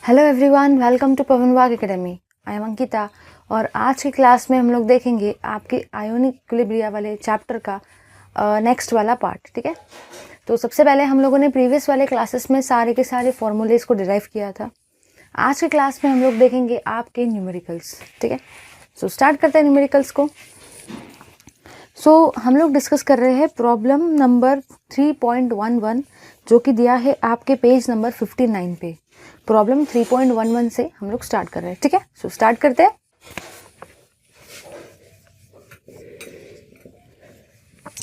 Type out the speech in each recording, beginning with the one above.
Hello everyone, welcome to पवन वाग academy. I am Ankita और आज की क्लास में हम लोग देखेंगे आपके आयोनिक इक्विलिब्रिया वाले चैप्टर का नेक्स्ट वाला पार्ट। ठीक है, तो सबसे पहले हम लोगों ने प्रीवियस वाले क्लासेस में सारे के सारे फॉर्मूलेज को डिराइव किया था। आज की क्लास में हम लोग देखेंगे आपके न्यूमेरिकल्स। ठीक है, सो स्टार्ट करते हैं न्यूमेरिकल्स को। हम लोग डिस्कस कर रहे हैं प्रॉब्लम नंबर 3.11 जो कि दिया है आपके पेज नंबर 59 पे। प्रॉब्लम 3.11 से हम लोग स्टार्ट कर रहे हैं। ठीक है, सो स्टार्ट करते हैं।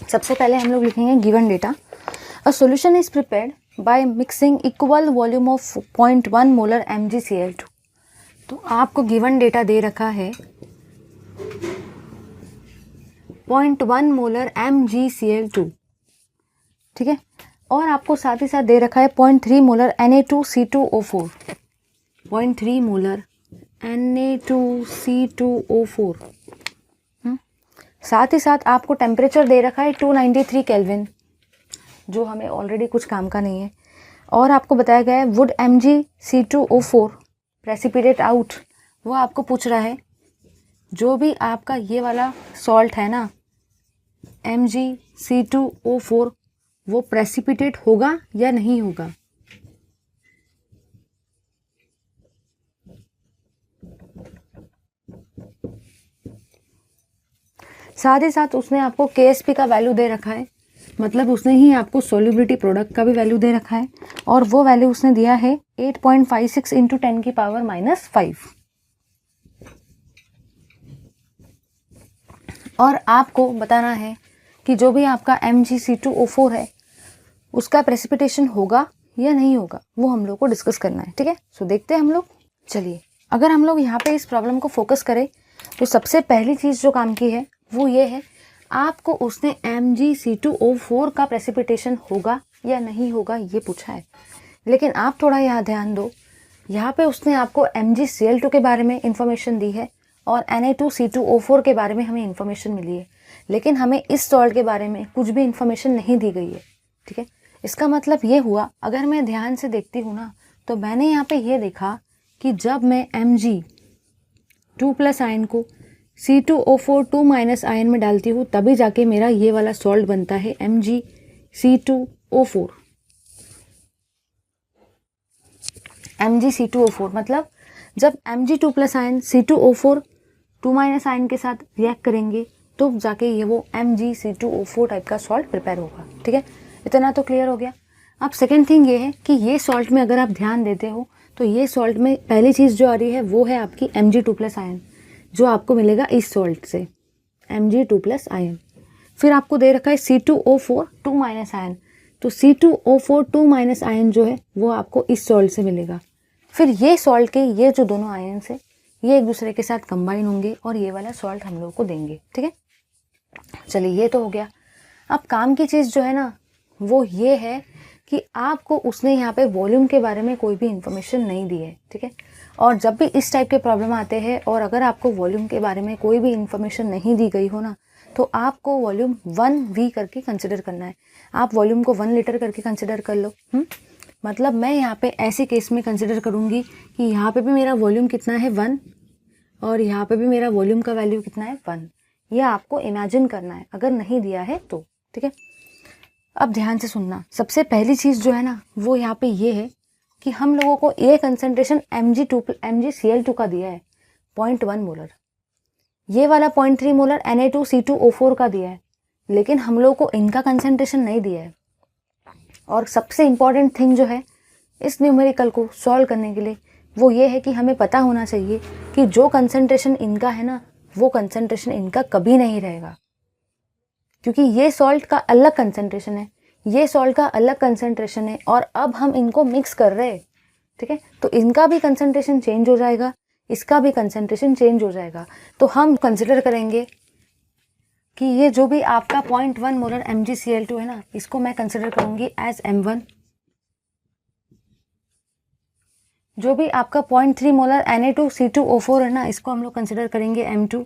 सबसे पहले हम लोग लिखेंगे given data. A solution is prepared by mixing equal volume of 0.1 molar MgCl2। तो आपको गिवन डेटा दे रखा है 0.1 मोलर MgCl2। ठीक है, और आपको साथ ही साथ दे रखा है 0.3 मोलर Na2C2O4। 0.3 molar Na2C2O4। साथ ही साथ आपको टेम्परेचर दे रखा है 293 केल्विन, जो हमें ऑलरेडी कुछ काम का नहीं है। और आपको बताया गया है वुड MgC2O4 प्रेसिपिटेट आउट। वो आपको पूछ रहा है जो भी आपका ये वाला सॉल्ट है ना MgC2O4 वो प्रेसिपिटेट होगा या नहीं होगा। साथ ही साथ उसने आपको KSP का वैल्यू दे रखा है, मतलब उसने ही आपको सोल्यूबिलिटी प्रोडक्ट का भी वैल्यू दे रखा है, और वो वैल्यू उसने दिया है 8.56 इंटू 10 की पावर -5। और आपको बताना है कि जो भी आपका MgC2O4 है उसका प्रेसिपिटेशन होगा या नहीं होगा, वो हम लोग को डिस्कस करना है। ठीक है, सो देखते हैं हम लोग। चलिए, अगर हम लोग यहाँ पे इस प्रॉब्लम को फोकस करें तो सबसे पहली चीज़ जो काम की है वो ये है, आपको उसने MgC2O4 का प्रेसिपिटेशन होगा या नहीं होगा ये पूछा है। लेकिन आप थोड़ा यहाँ ध्यान दो, यहाँ पे उसने आपको MgCl2 के बारे में इंफॉर्मेशन दी है और Na2C2O4 के बारे में हमें इंफॉर्मेशन मिली है, लेकिन हमें इस सॉल्ट के बारे में कुछ भी इंफॉर्मेशन नहीं दी गई है। ठीक है, इसका मतलब ये हुआ, अगर मैं ध्यान से देखती हूँ ना, तो मैंने यहाँ पे ये देखा कि जब मैं Mg2+ आयन को C2O4 2- आयन में डालती हूँ तभी जाके मेरा ये वाला सॉल्ट बनता है MgC2O4। MgC2O4 मतलब जब Mg2+ आयन C2O4 2- आयन के साथ रिएक्ट करेंगे तो जाके ये वो MgC2O4 टाइप का सॉल्ट प्रिपेयर होगा। ठीक है, इतना तो क्लियर हो गया। अब सेकेंड थिंग ये है कि ये सॉल्ट में अगर आप ध्यान देते हो तो ये सॉल्ट में पहली चीज़ जो आ रही है वो है आपकी Mg2+ आयन, जो आपको मिलेगा इस सॉल्ट से Mg2+ आयन। फिर आपको दे रखा है C2O4 2- आयन, तो C2O4 2- आयन जो है वो आपको इस सॉल्ट से मिलेगा। फिर ये सॉल्ट के ये जो दोनों आयन है ये एक दूसरे के साथ कंबाइन होंगे और ये वाला सॉल्ट हम लोग को देंगे। ठीक है, चलिए ये तो हो गया। अब काम की चीज़ जो है ना वो ये है कि आपको उसने यहाँ पे वॉल्यूम के बारे में कोई भी इंफॉर्मेशन नहीं दी है। ठीक है, और जब भी इस टाइप के प्रॉब्लम आते हैं और अगर आपको वॉल्यूम के बारे में कोई भी इंफॉर्मेशन नहीं दी गई हो ना, तो आपको वॉल्यूम 1V करके कंसिडर करना है। आप वॉल्यूम को 1 लीटर करके कंसिडर कर लो। मतलब मैं यहाँ पे ऐसे केस में कंसिडर करूँगी कि यहाँ पे भी मेरा वॉल्यूम कितना है 1 और यहाँ पे भी मेरा वॉल्यूम का वैल्यू कितना है 1। यह आपको इमेजिन करना है अगर नहीं दिया है तो। ठीक है, अब ध्यान से सुनना। सबसे पहली चीज़ जो है ना वो यहाँ पे ये है कि हम लोगों को ये कंसंट्रेशन MgCl2 का दिया है 0.1 मोलर, ये वाला 0.3 मोलर Na2C2O4 का दिया है, लेकिन हम लोगों को इनका कंसंट्रेशन नहीं दिया है। और सबसे इम्पॉर्टेंट थिंग जो है इस न्यूमेरिकल को सॉल्व करने के लिए वो ये है कि हमें पता होना चाहिए कि जो कंसंट्रेशन इनका है ना वो कंसंट्रेशन इनका कभी नहीं रहेगा, क्योंकि ये सॉल्ट का अलग कंसंट्रेशन है, ये सॉल्ट का अलग कंसंट्रेशन है, और अब हम इनको मिक्स कर रहे हैं। ठीक है, तो इनका भी कंसंट्रेशन चेंज हो जाएगा, इसका भी कंसंट्रेशन चेंज हो जाएगा। तो हम कंसिडर करेंगे कि ये जो भी आपका 0.1 मोलर MgCl2 है ना, इसको मैं कंसिडर करूंगी एज M1। जो भी आपका 0.3 मोलर Na2C2O4 है ना, इसको हम लोग कंसिडर करेंगे M2।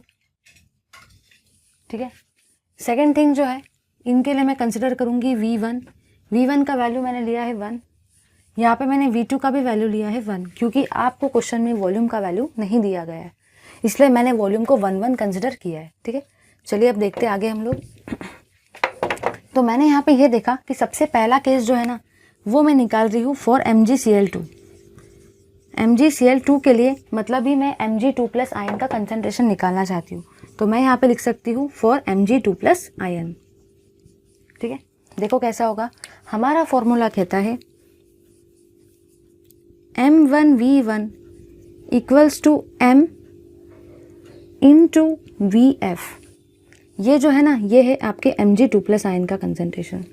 ठीक है, सेकेंड थिंग जो है इनके लिए मैं कंसिडर करूंगी V1। V1 का वैल्यू मैंने लिया है 1। यहाँ पे मैंने V2 का भी वैल्यू लिया है 1, क्योंकि आपको क्वेश्चन में वॉल्यूम का वैल्यू नहीं दिया गया है, इसलिए मैंने वॉल्यूम को 1 कंसिडर किया है। ठीक है, चलिए अब देखते हैं आगे हम लोग। तो मैंने यहाँ पे ये देखा कि सबसे पहला केस जो है ना वो मैं निकाल रही हूँ फॉर MgCl2। MgCl2 के लिए मतलब ही मैं Mg2+ आयन का कंसंट्रेशन निकालना चाहती हूँ, तो मैं यहाँ पे लिख सकती हूँ फॉर Mg2+ आयन। ठीक है, देखो कैसा होगा। हमारा फॉर्मूला कहता है M1V1 equals to M into VF। ये जो है ना ये है आपके Mg2+ आयन का कंसंट्रेशन।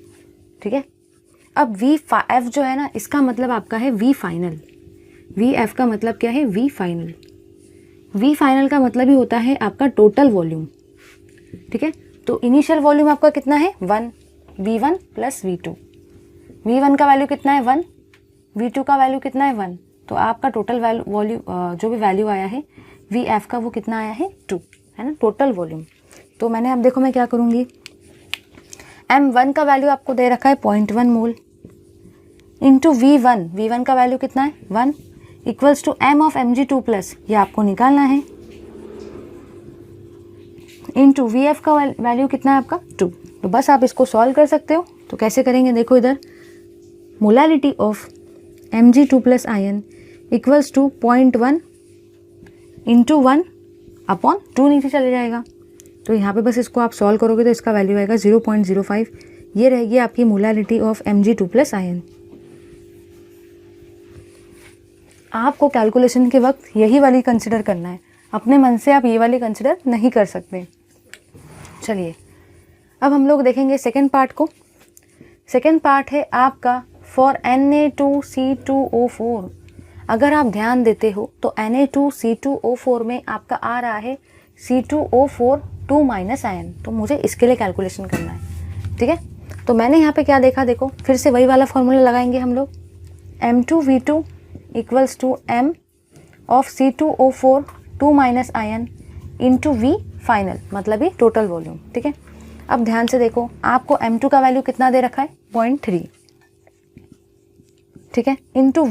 ठीक है, अब VF जो है ना इसका मतलब आपका है V फाइनल। VF का मतलब क्या है? V final. V फाइनल का मतलब ही होता है आपका टोटल वॉल्यूम। ठीक है, तो इनिशियल वॉल्यूम आपका कितना है? 1, V1 प्लस V2। V1 का वैल्यू कितना है? 1, V2 का वैल्यू कितना है? 1। तो आपका टोटल वॉल्यूम जो भी वैल्यू आया है VF का वो कितना आया है? 2, है ना, टोटल वॉल्यूम। तो मैंने अब देखो मैं क्या करूँगी, M1 का वैल्यू आपको दे रखा है 0.1 मोल इंटू V1 का वैल्यू कितना है? 1 equals to M of Mg2+, ये आपको निकालना है, इंटू VF का वैल्यू कितना है आपका? 2। तो बस आप इसको सॉल्व कर सकते हो। तो कैसे करेंगे देखो, इधर molality of Mg2+ ion equals to 0.1 into 1/2 नीचे चले जाएगा। तो यहाँ पे बस इसको आप सॉल्व करोगे तो इसका वैल्यू आएगा 0.05। ये रहेगी आपकी मोलालिटी ऑफ Mg2+ आयन। आपको कैलकुलेशन के वक्त यही वाली कंसिडर करना है, अपने मन से आप ये वाली कंसिडर नहीं कर सकते। चलिए अब हम लोग देखेंगे सेकेंड पार्ट को। सेकेंड पार्ट है आपका फॉर Na2C2O4। अगर आप ध्यान देते हो तो Na2C2O4 में आपका आ रहा है C2O4 2- आयन, तो मुझे इसके लिए कैलकुलेशन करना है। ठीक है, तो मैंने यहाँ पे क्या देखा, देखो फिर से वही वाला फॉर्मूला लगाएंगे हम लोग। M2V2 equals to M of C2O4 2- ion into V final, मतलब ही टोटल वॉल्यूम। ठीक है, अब ध्यान से देखो, आपको M2 का वैल्यू कितना दे रखा है? 0.3। ठीक है, इंटू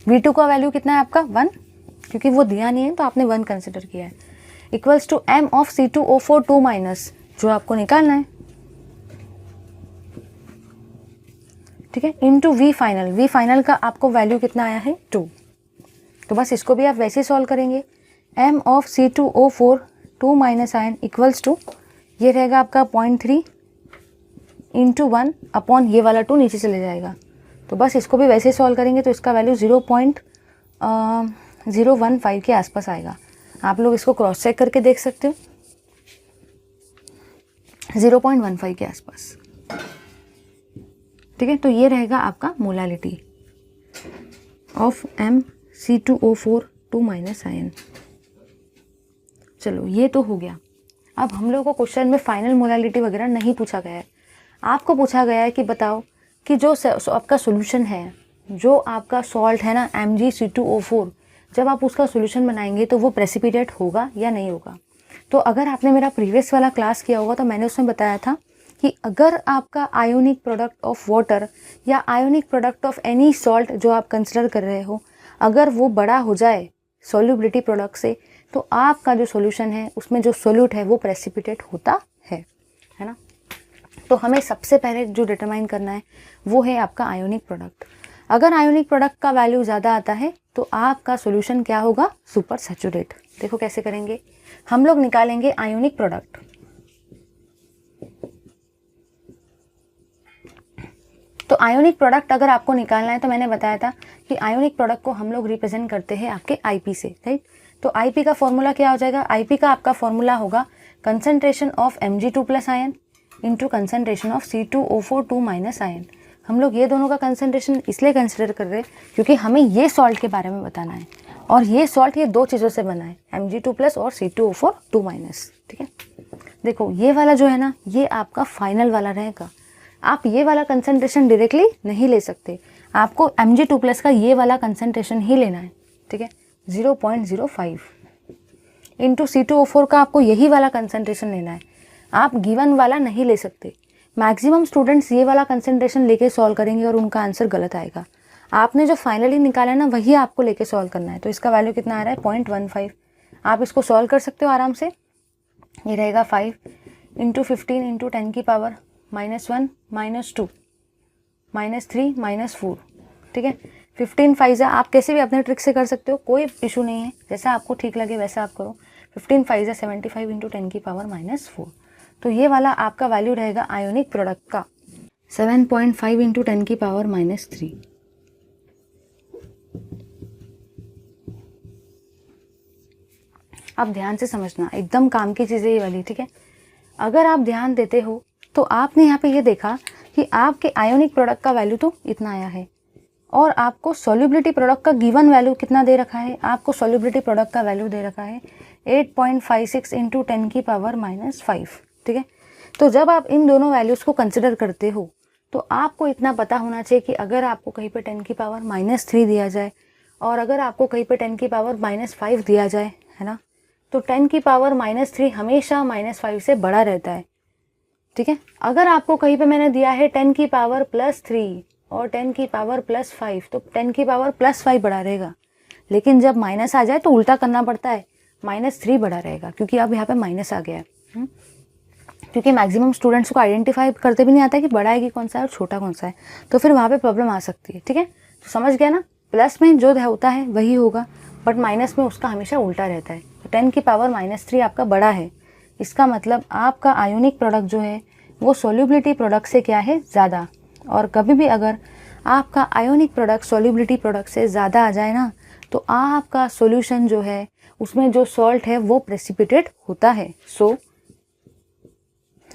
V2 का वैल्यू कितना है आपका? 1, क्योंकि वो दिया नहीं है तो आपने 1 कंसिडर किया है, equals to M of C2O4 2- जो आपको निकालना है। ठीक है, इंटू V फाइनल का आपको वैल्यू कितना आया है? 2। तो बस इसको भी आप वैसे सॉल्व करेंगे। M of C2O4 2- ion equals to, ये रहेगा आपका 0.3 इंटू 1/, ये वाला 2 नीचे चले जाएगा। तो बस इसको भी वैसे सॉल्व करेंगे तो इसका वैल्यू 0.015 के आसपास आएगा। आप लोग इसको क्रॉस चेक करके देख सकते हो, 0.15 के आसपास। ठीक है, तो ये रहेगा आपका मोलालिटी ऑफ MC2O4 2- आयन। चलो ये तो हो गया। अब हम लोग को क्वेश्चन में फाइनल मोलालिटी वगैरह नहीं पूछा गया है, आपको पूछा गया है कि बताओ कि जो आपका सॉल्यूशन है, जो आपका सॉल्ट है ना MgC2O4, जब आप उसका सॉल्यूशन बनाएंगे तो वो प्रेसिपिटेट होगा या नहीं होगा। तो अगर आपने मेरा प्रीवियस वाला क्लास किया होगा तो मैंने उसमें बताया था कि अगर आपका आयोनिक प्रोडक्ट ऑफ वाटर या ionic product of any salt जो आप कंसिडर कर रहे हो, अगर वो बड़ा हो जाए सॉल्युबिलिटी प्रोडक्ट से, तो आपका जो सॉल्यूशन है उसमें जो सोल्यूट है वो प्रेसिपिटेट होता है ना। तो हमें सबसे पहले जो डिटरमाइन करना है वो है आपका आयोनिक प्रोडक्ट। अगर आयोनिक प्रोडक्ट का वैल्यू ज़्यादा आता है तो आपका सॉल्यूशन क्या होगा? Super saturate. देखो कैसे करेंगे, हम लोग निकालेंगे आयोनिक प्रोडक्ट। तो आयोनिक प्रोडक्ट अगर आपको निकालना है तो मैंने बताया था कि आयोनिक प्रोडक्ट को हम लोग रिप्रेजेंट करते हैं आपके आईपी से, राइट। तो आईपी का फॉर्मूला क्या हो जाएगा? आईपी का आपका फॉर्मूला होगा concentration of Mg2+ ion into concentration of C2O4 2- ion. हम लोग ये दोनों का कंसंट्रेशन इसलिए कंसिडर कर रहे हैं क्योंकि हमें ये सॉल्ट के बारे में बताना है, और ये सॉल्ट ये 2 चीज़ों से बना है, Mg2+ और C2O4 2-। ठीक है, देखो ये वाला जो है ना ये आपका फाइनल वाला रहेगा। आप ये वाला कंसंट्रेशन डायरेक्टली नहीं ले सकते, आपको Mg2+ का ये वाला कंसंट्रेशन ही लेना है। ठीक है, 0.05 इंटू C2O4 का आपको यही वाला कंसंट्रेशन लेना है, आप गिवन वाला नहीं ले सकते। मैक्सिमम स्टूडेंट्स ये वाला कंसंट्रेशन लेके सॉल्व करेंगे और उनका आंसर गलत आएगा। आपने जो फाइनली निकाला है ना वही आपको लेके सॉल्व करना है। तो इसका वैल्यू कितना आ रहा है 0.15। आप इसको सॉल्व कर सकते हो आराम से। ये रहेगा 5 × 15 × 10 की पावर -1 -2 -3 -4, ठीक है। 15 5 आप कैसे भी अपने ट्रिक से कर सकते हो, कोई इशू नहीं है, जैसा आपको ठीक लगे वैसा आप करो। 15 5 75 × 10 की पावर -4। तो ये वाला आपका वैल्यू रहेगा आयोनिक प्रोडक्ट का 7.5 × 10 की पावर -3। अब ध्यान से समझना, एकदम काम की चीज़ें ये वाली, ठीक है। अगर आप ध्यान देते हो तो आपने यहाँ पे ये देखा कि आपके आयोनिक प्रोडक्ट का वैल्यू तो इतना आया है और आपको सॉल्युबिलिटी प्रोडक्ट का गिवन वैल्यू कितना दे रखा है, आपको सॉल्युबिलिटी प्रोडक्ट का वैल्यू दे रखा है 8.56 × 10 की पावर -5, ठीक है। तो जब आप इन दोनों वैल्यूज़ को कंसिडर करते हो तो आपको इतना पता होना चाहिए कि अगर आपको कहीं पे 10 की पावर -3 दिया जाए और अगर आपको कहीं पे 10 की पावर -5 दिया जाए, है ना, तो 10 की पावर -3 हमेशा -5 से बड़ा रहता है, ठीक है। अगर आपको कहीं पे मैंने दिया है 10 की पावर +3 और 10 की पावर +5, तो 10 की पावर +5 बड़ा रहेगा। लेकिन जब माइनस आ जाए तो उल्टा करना पड़ता है, -3 बड़ा रहेगा, क्योंकि अब यहाँ पे माइनस आ गया है। क्योंकि मैक्सिमम स्टूडेंट्स को आइडेंटिफाई करते भी नहीं आता है कि बड़ा है कि कौन सा है और छोटा कौन सा है, तो फिर वहाँ पे प्रॉब्लम आ सकती है, ठीक है। तो समझ गया ना, प्लस में जो होता है वही होगा, बट माइनस में उसका हमेशा उल्टा रहता है। तो 10 की पावर -3 आपका बड़ा है, इसका मतलब आपका आयोनिक प्रोडक्ट जो है वो सोल्यूबिलिटी प्रोडक्ट से क्या है, ज़्यादा। और कभी भी अगर आपका आयोनिक प्रोडक्ट सोल्यूबिलिटी प्रोडक्ट से ज़्यादा आ जाए ना, तो आपका सॉल्यूशन जो है उसमें जो सॉल्ट है वो प्रेसिपिटेट होता है। सो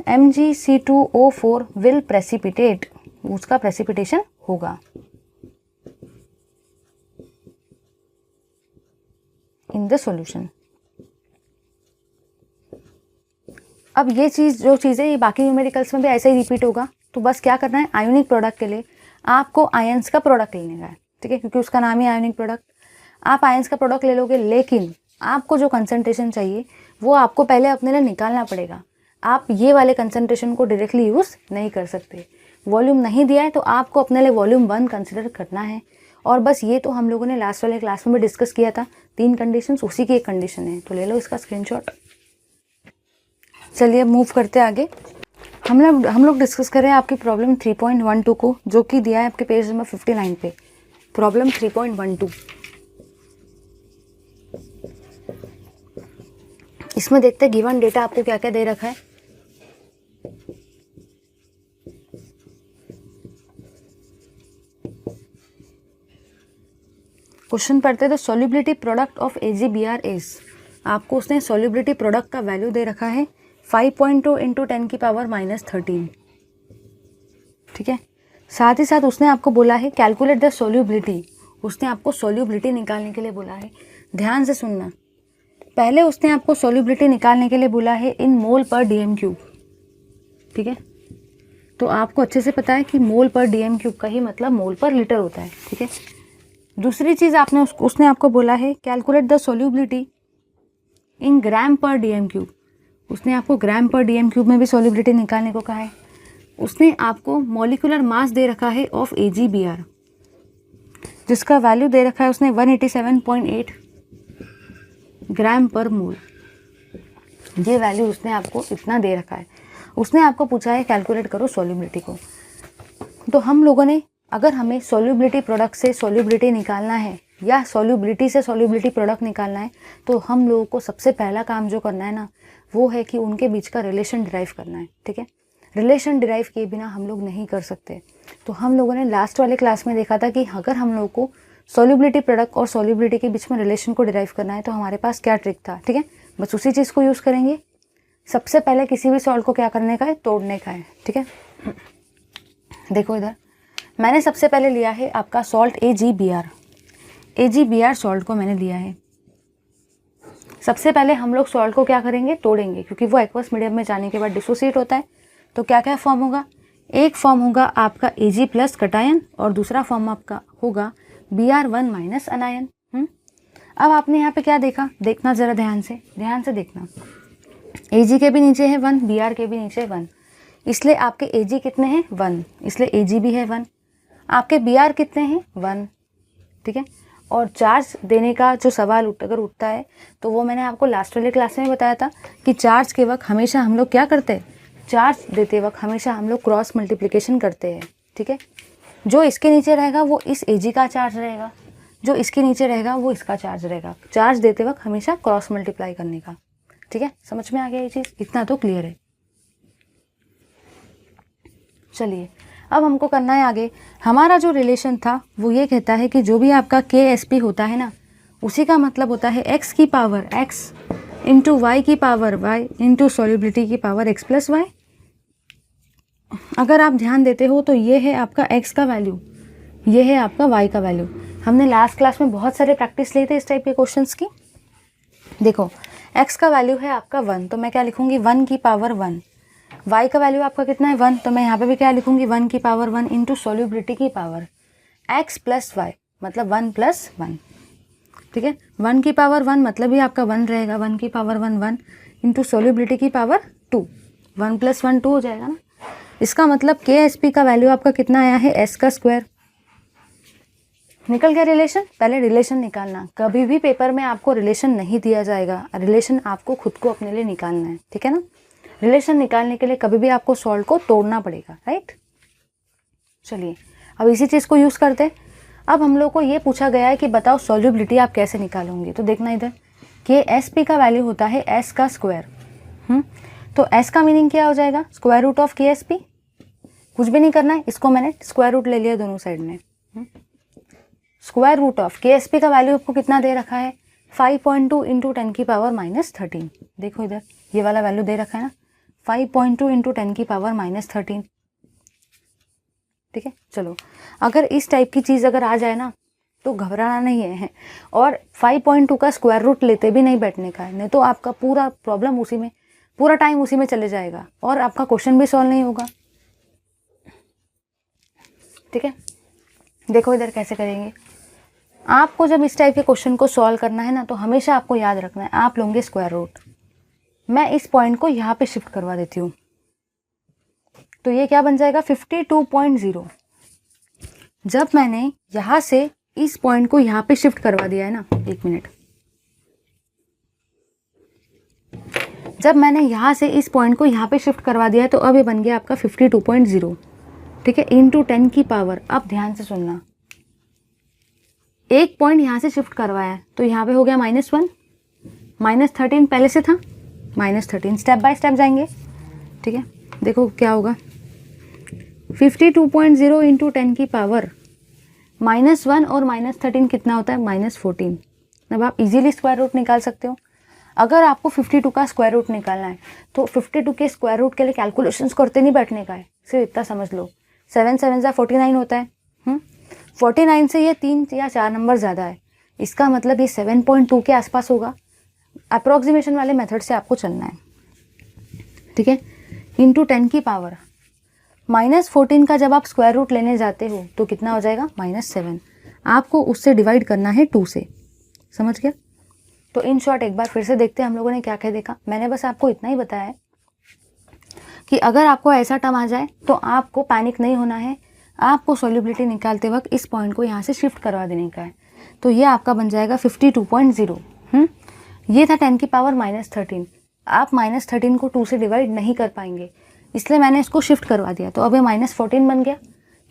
MgC2O4 विल प्रेसिपिटेट, उसका प्रेसिपिटेशन होगा इन द सॉल्यूशन। अब ये चीज़ जो चीज़ है ये बाकी न्यूमेरिकल्स में भी ऐसा ही रिपीट होगा। तो बस क्या करना है, आयोनिक प्रोडक्ट के लिए आपको आयंस का प्रोडक्ट लेने का है, ठीक है, क्योंकि उसका नाम ही आयोनिक प्रोडक्ट। आप आयंस का प्रोडक्ट ले लोगे, लेकिन आपको जो कंसंट्रेशन चाहिए वो आपको पहले अपने लिए निकालना पड़ेगा। आप ये वाले कंसंट्रेशन को डायरेक्टली यूज़ नहीं कर सकते। वॉल्यूम नहीं दिया है तो आपको अपने लिए वॉल्यूम 1 कंसिडर करना है। और बस ये तो हम लोगों ने लास्ट वाले क्लास में भी डिस्कस किया था, 3 कंडीशंस, उसी की एक कंडीशन है, तो ले लो इसका स्क्रीनशॉट। चलिए मूव करते आगे। हम लोग डिस्कस कर रहे हैं आपकी प्रॉब्लम 3.12 को, जो कि दिया है आपके पेज नंबर 59 पे। प्रॉब्लम 3.12, इसमें देखते हैं गिवन डेटा आपको क्या क्या दे रखा है। क्वेश्चन पढ़ते हैं, तो solubility product of AgBr is, आपको उसने सॉल्युबिलिटी प्रोडक्ट का वैल्यू दे रखा है 5.2 × 10 की पावर -13, ठीक है। साथ ही साथ उसने आपको बोला है कैलकुलेट द सॉल्युबिलिटी, उसने आपको सॉल्युबिलिटी निकालने के लिए बोला है। ध्यान से सुनना, पहले उसने आपको सॉल्युबिलिटी निकालने के लिए बोला है इन मोल पर DM3, ठीक है। तो आपको अच्छे से पता है कि मोल पर DM3 का ही मतलब मोल पर लीटर होता है, ठीक है। दूसरी चीज़ आपने उसने आपको बोला है कैलकुलेट द सॉल्युबिलिटी इन ग्राम पर DM3, उसने आपको ग्राम पर DM3 में भी सॉल्युबिलिटी निकालने को कहा है। उसने आपको मॉलिक्यूलर मास दे रखा है ऑफ AgBr, जिसका वैल्यू दे रखा है उसने 187.8 ग्राम पर मोल। ये वैल्यू उसने आपको इतना दे रखा है। उसने आपको पूछा है कैलकुलेट करो सॉल्युबिलिटी को। तो हम लोगों ने, अगर हमें सॉल्युबिलिटी प्रोडक्ट से सॉल्युबिलिटी निकालना है या सॉल्युबिलिटी से सॉल्युबिलिटी प्रोडक्ट निकालना है, तो हम लोगों को सबसे पहला काम जो करना है ना, वो है कि उनके बीच का रिलेशन डिराइव करना है, ठीक है। रिलेशन डिराइव किए बिना हम लोग नहीं कर सकते। तो हम लोगों ने लास्ट वाले क्लास में देखा था कि अगर हम लोगों को सॉल्युबिलिटी प्रोडक्ट और सॉल्युबिलिटी के बीच में रिलेशन को डिराइव करना है तो हमारे पास क्या ट्रिक था, ठीक है। बस उसी चीज़ को यूज़ करेंगे। सबसे पहले किसी भी सॉल्ट को क्या करने का है, तोड़ने का है, ठीक है। देखो इधर मैंने सबसे पहले लिया है आपका सॉल्ट AgBr सॉल्ट को मैंने लिया है। सबसे पहले हम लोग सॉल्ट को क्या करेंगे, तोड़ेंगे, क्योंकि वो एक्वस मीडियम में जाने के बाद डिसोसिएट होता है। तो क्या क्या फॉर्म होगा, एक फॉर्म होगा आपका Ag+ कटायन और दूसरा फॉर्म आपका होगा Br1- अनायन। अब आपने यहाँ पे क्या देखा, देखना ज़रा ध्यान से देखना। Ag के भी नीचे है 1, Br के भी नीचे 1, इसलिए आपके Ag कितने हैं 1, इसलिए Ag भी है 1। आपके Br कितने हैं 1, ठीक है। और चार्ज देने का जो सवाल अगर उठता है तो वो मैंने आपको लास्ट वाले क्लास में बताया था कि चार्ज के वक्त हमेशा हम लोग क्या करते हैं, चार्ज देते वक्त हमेशा हम लोग क्रॉस मल्टीप्लिकेशन करते हैं, ठीक है। जो इसके नीचे रहेगा वो इस Ag का चार्ज रहेगा, जो इसके नीचे रहेगा वो इसका चार्ज रहेगा। चार्ज देते वक्त हमेशा क्रॉस मल्टीप्लाई करने का, ठीक है। समझ में आ गया ये चीज़, इतना तो क्लियर है। चलिए अब हमको करना है आगे। हमारा जो रिलेशन था वो ये कहता है कि जो भी आपका KSP होता है ना, उसी का मतलब होता है x की पावर x इंटू वाई की पावर y इंटू सॉल्युबिलिटी की पावर x प्लस वाई। अगर आप ध्यान देते हो तो ये है आपका x का वैल्यू, ये है आपका y का वैल्यू। हमने लास्ट क्लास में बहुत सारे प्रैक्टिस लिए थे इस टाइप के क्वेश्चंस की। देखो x का वैल्यू है आपका 1, तो मैं क्या लिखूंगी 1 की पावर 1। y का वैल्यू आपका कितना है 1, तो मैं यहाँ पे भी क्या लिखूंगी 1 की पावर 1 इंटू सॉल्युबिलिटी की पावर x प्लस वाई, मतलब 1 प्लस 1, ठीक है। 1 की पावर 1 मतलब भी आपका 1 रहेगा, 1 की पावर 1 1 इंटू सॉल्युबिलिटी की पावर 2, 1 प्लस 1 2 हो जाएगा ना। इसका मतलब KSP का वैल्यू आपका कितना आया है s का स्क्वायर। निकल गया रिलेशन। पहले रिलेशन निकालना, कभी भी पेपर में आपको रिलेशन नहीं दिया जाएगा, रिलेशन आपको खुद को अपने लिए निकालना है, ठीक है ना। रिलेशन निकालने के लिए कभी भी आपको सॉल्व को तोड़ना पड़ेगा, राइट। चलिए अब इसी चीज़ को यूज़ करते हैं। अब हम लोग को ये पूछा गया है कि बताओ सॉल्युबिलिटी आप कैसे निकालोगे। तो देखना इधर KSP का वैल्यू होता है s का स्क्वायर। तो s का मीनिंग क्या हो जाएगा, स्क्वायर रूट ऑफ KSP। कुछ भी नहीं करना है, इसको मैंने स्क्वायर रूट ले लिया दोनों साइड में। स्क्वायर रूट ऑफ KSP का वैल्यू आपको कितना दे रखा है 5.2 इंटू 10 की पावर -13। देखो इधर ये वाला वैल्यू दे रखा है ना, 5.2 इंटू 10 की पावर -13, ठीक है। चलो अगर इस टाइप की चीज़ अगर आ जाए ना तो घबराना नहीं है, और 5.2 का स्क्वायर रूट लेते भी नहीं बैठने का है, नहीं तो आपका पूरा प्रॉब्लम उसी में, पूरा टाइम उसी में चले जाएगा और आपका क्वेश्चन भी सॉल्व नहीं होगा, ठीक है। देखो इधर कैसे करेंगे। आपको जब इस टाइप के क्वेश्चन को सॉल्व करना है ना तो हमेशा आपको याद रखना है आप लोगे स्क्वायर रूट। मैं इस पॉइंट को यहाँ पे शिफ्ट करवा देती हूँ, तो ये क्या बन जाएगा 52.0। जब मैंने यहाँ से इस पॉइंट को यहाँ पे शिफ्ट करवा दिया है ना, एक मिनट, जब मैंने यहाँ से इस पॉइंट को यहाँ पे शिफ्ट करवा दिया है तो अब ये बन गया आपका 52.0, ठीक है, इंटू 10 की पावर। अब ध्यान से सुनना, एक पॉइंट यहाँ से शिफ्ट करवाया है तो यहाँ पे हो गया -1, -13 पहले से था, -13 स्टेप बाय स्टेप जाएंगे, ठीक है। देखो क्या होगा 52.0 इंटू 10 की पावर -1 और -13 कितना होता है -14। अब आप इजीली स्क्वायर रूट निकाल सकते हो। अगर आपको 52 का स्क्वायर रूट निकालना है तो 52 के स्क्वायर रूट के लिए कैलकुलेशंस करते नहीं बैठने का है, सिर्फ इतना समझ लो 7 7 जा 49 होता है। 49 से ये 3 या 4 नंबर ज़्यादा है, इसका मतलब ये 7.2 के आसपास होगा। अप्रॉक्सीमेशन वाले मेथड से आपको चलना है, ठीक है। इंटू 10 की पावर -14 का जब आप स्क्वायर रूट लेने जाते हो तो कितना हो जाएगा -7। आपको उससे डिवाइड करना है 2 से, समझ गया। तो इन शॉर्ट एक बार फिर से देखते हैं हम लोगों ने क्या क्या देखा। मैंने बस आपको इतना ही बताया है कि अगर आपको ऐसा टर्म आ जाए तो आपको पैनिक नहीं होना है, आपको सॉल्युबिलिटी निकालते वक्त इस पॉइंट को यहाँ से शिफ्ट करवा देने का है। तो ये आपका बन जाएगा 52.0। ये था 10 की पावर -13। आप -13 को 2 से डिवाइड नहीं कर पाएंगे, इसलिए मैंने इसको शिफ्ट करवा दिया, तो अब ये -14 बन गया।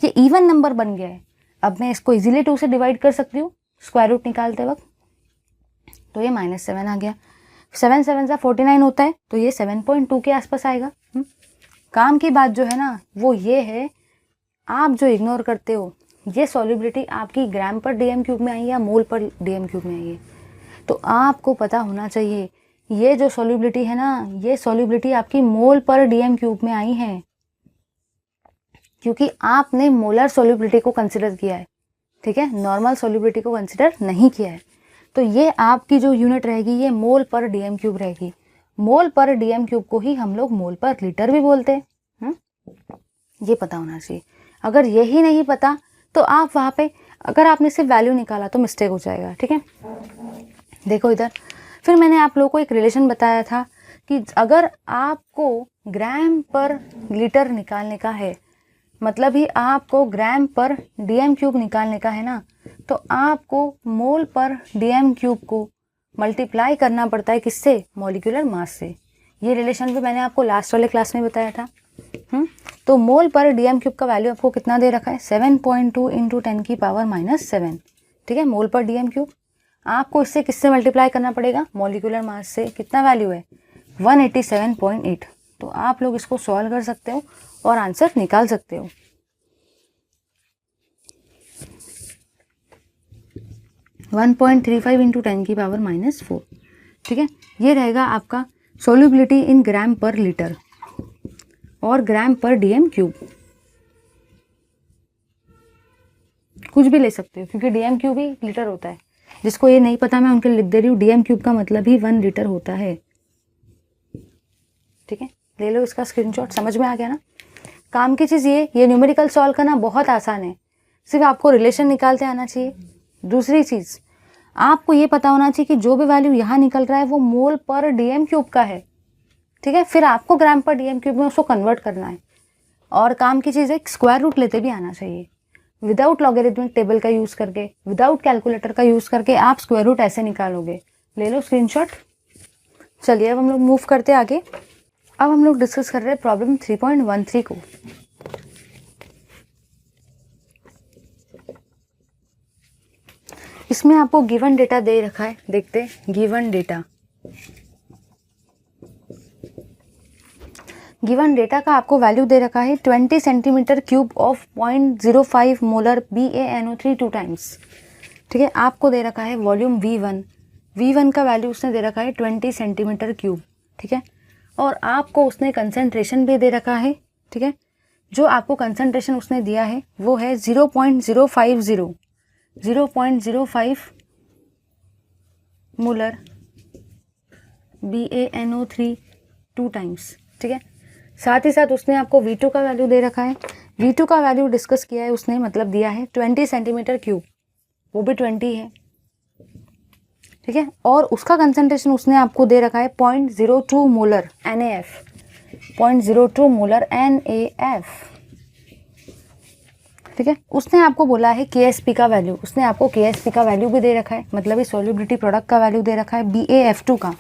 ये इवन नंबर बन गया है, अब मैं इसको इजीली 2 से डिवाइड कर सकती हूँ स्क्वायर रूट निकालते वक्त, तो ये -7 आ गया। 7 7 जा 49 होता है, तो ये 7.2 के आसपास आएगा। काम की बात जो है ना वो ये है, आप जो इग्नोर करते हो ये सॉल्युबिलिटी आपकी ग्राम पर DM क्यूब में आई है या मोल पर DM क्यूब में आई है, तो आपको पता होना चाहिए ये जो सॉल्युबिलिटी है ना, ये सॉल्युबिलिटी आपकी मोल पर DM क्यूब में आई है, क्योंकि आपने मोलर सॉल्युबिलिटी को कंसिडर किया है, ठीक है, नॉर्मल सॉल्युबिलिटी को कंसिडर नहीं किया है। तो ये आपकी जो यूनिट रहेगी ये मोल पर DM क्यूब रहेगी। मोल पर DM क्यूब को ही हम लोग मोल पर लीटर भी बोलते हैं। ये पता होना चाहिए। अगर यही नहीं पता तो आप वहाँ पे अगर आपने सिर्फ वैल्यू निकाला तो मिस्टेक हो जाएगा, ठीक है। देखो इधर फिर मैंने आप लोगों को एक रिलेशन बताया था कि अगर आपको ग्राम पर लीटर निकालने का है मतलब ही आपको ग्राम पर डीएम क्यूब निकालने का है ना, तो आपको मोल पर डीएम क्यूब को मल्टीप्लाई करना पड़ता है किससे? मॉलिक्यूलर मास से। ये रिलेशन भी मैंने आपको लास्ट वाले क्लास में बताया था। तो मोल पर डीएम क्यूब का वैल्यू आपको कितना दे रखा है? 7.2 इंटू 10⁻⁷ ठीक है, मोल पर डीएम क्यूब। आपको इससे किससे मल्टीप्लाई करना पड़ेगा? मॉलिक्यूलर मास से। कितना वैल्यू है? 187.8। तो आप लोग इसको सॉल्व कर सकते हो और आंसर निकाल सकते हो। वन 1.35 इंटू 10⁻⁴ ठीक है, ये रहेगा आपका सोल्यूबिलिटी इन ग्राम पर लीटर और ग्राम पर डीएम क्यूब। कुछ भी ले सकते हो क्योंकि डीएम क्यूब ही लीटर होता है। जिसको ये नहीं पता मैं उनके लिख दे रही हूँ, डीएम क्यूब का मतलब ही 1 लीटर होता है। ठीक है, ले लो इसका स्क्रीनशॉट। समझ में आ गया ना? काम की चीज़ ये न्यूमेरिकल सॉल्व करना बहुत आसान है, सिर्फ आपको रिलेशन निकालते आना चाहिए। दूसरी चीज़, आपको ये पता होना चाहिए कि जो भी वैल्यू यहाँ निकल रहा है वो मोल पर डीएम क्यूब का है। ठीक है, फिर आपको ग्राम पर डीएम क्यूब में उसको कन्वर्ट करना है। और काम की चीज़ है, स्क्वायर रूट लेते भी आना चाहिए। विदाउट लॉगरिथमिक टेबल का यूज़ करके, विदाउट कैलकुलेटर का यूज़ करके आप स्क्वायर रूट ऐसे निकालोगे। ले लो स्क्रीनशॉट। चलिए अब हम लोग मूव करते आगे। अब हम लोग डिस्कस कर रहे हैं प्रॉब्लम 3.13 को। इसमें आपको गिवन डेटा दे रखा है, देखते हैं गिवन डेटा। गिवन डेटा का आपको वैल्यू दे रखा है 20 centimetre cube of 0.05 molar BaNO3 2 times. ठीक है, आपको दे रखा है वॉल्यूम V1 का वैल्यू उसने दे रखा है 20 सेंटीमीटर क्यूब। ठीक है, और आपको उसने कंसंट्रेशन भी दे रखा है। ठीक है, जो आपको कंसंट्रेशन उसने दिया है वो है 0.05 मोलर BaNO3 2 टाइम्स। ठीक है, साथ ही साथ उसने आपको V2 का वैल्यू दे रखा है। V2 का वैल्यू डिस्कस किया है उसने, मतलब दिया है 20 सेंटीमीटर क्यूब, वो भी 20 है। ठीक है, और उसका कंसंट्रेशन उसने आपको दे रखा है 0.02 मोलर NaF, 0.02 मोलर NaF। ठीक है, उसने आपको बोला है KSP का वैल्यू, उसने आपको KSP का वैल्यू भी दे रखा है, मतलब इस सॉल्युबिलिटी प्रोडक्ट का वैल्यू दे रखा है BaF2 का।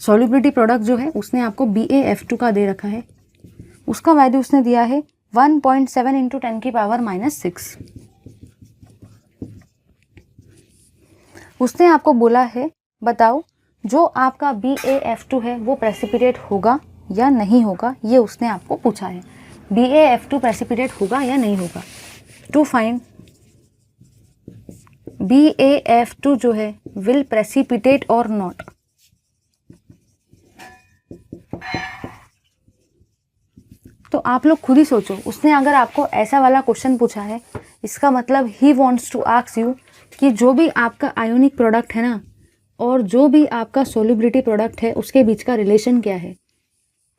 सॉल्युबिलिटी प्रोडक्ट जो है उसने आपको BaF2 का दे रखा है, उसका वैल्यू उसने दिया है 1.7 इंटू 10⁻⁶। उसने आपको बोला है बताओ जो आपका BaF2 है वो प्रेसिपिटेट होगा या नहीं होगा, ये उसने आपको पूछा है। BaF2 प्रेसिपिटेट होगा या नहीं होगा। टू फाइंड BaF2 जो है विल प्रेसिपिटेट और नॉट। तो आप लोग खुद ही सोचो, उसने अगर आपको ऐसा वाला क्वेश्चन पूछा है, इसका मतलब ही वांट्स टू आस्क यू कि जो भी आपका आयोनिक प्रोडक्ट है ना और जो भी आपका सोल्युबिलिटी प्रोडक्ट है उसके बीच का रिलेशन क्या है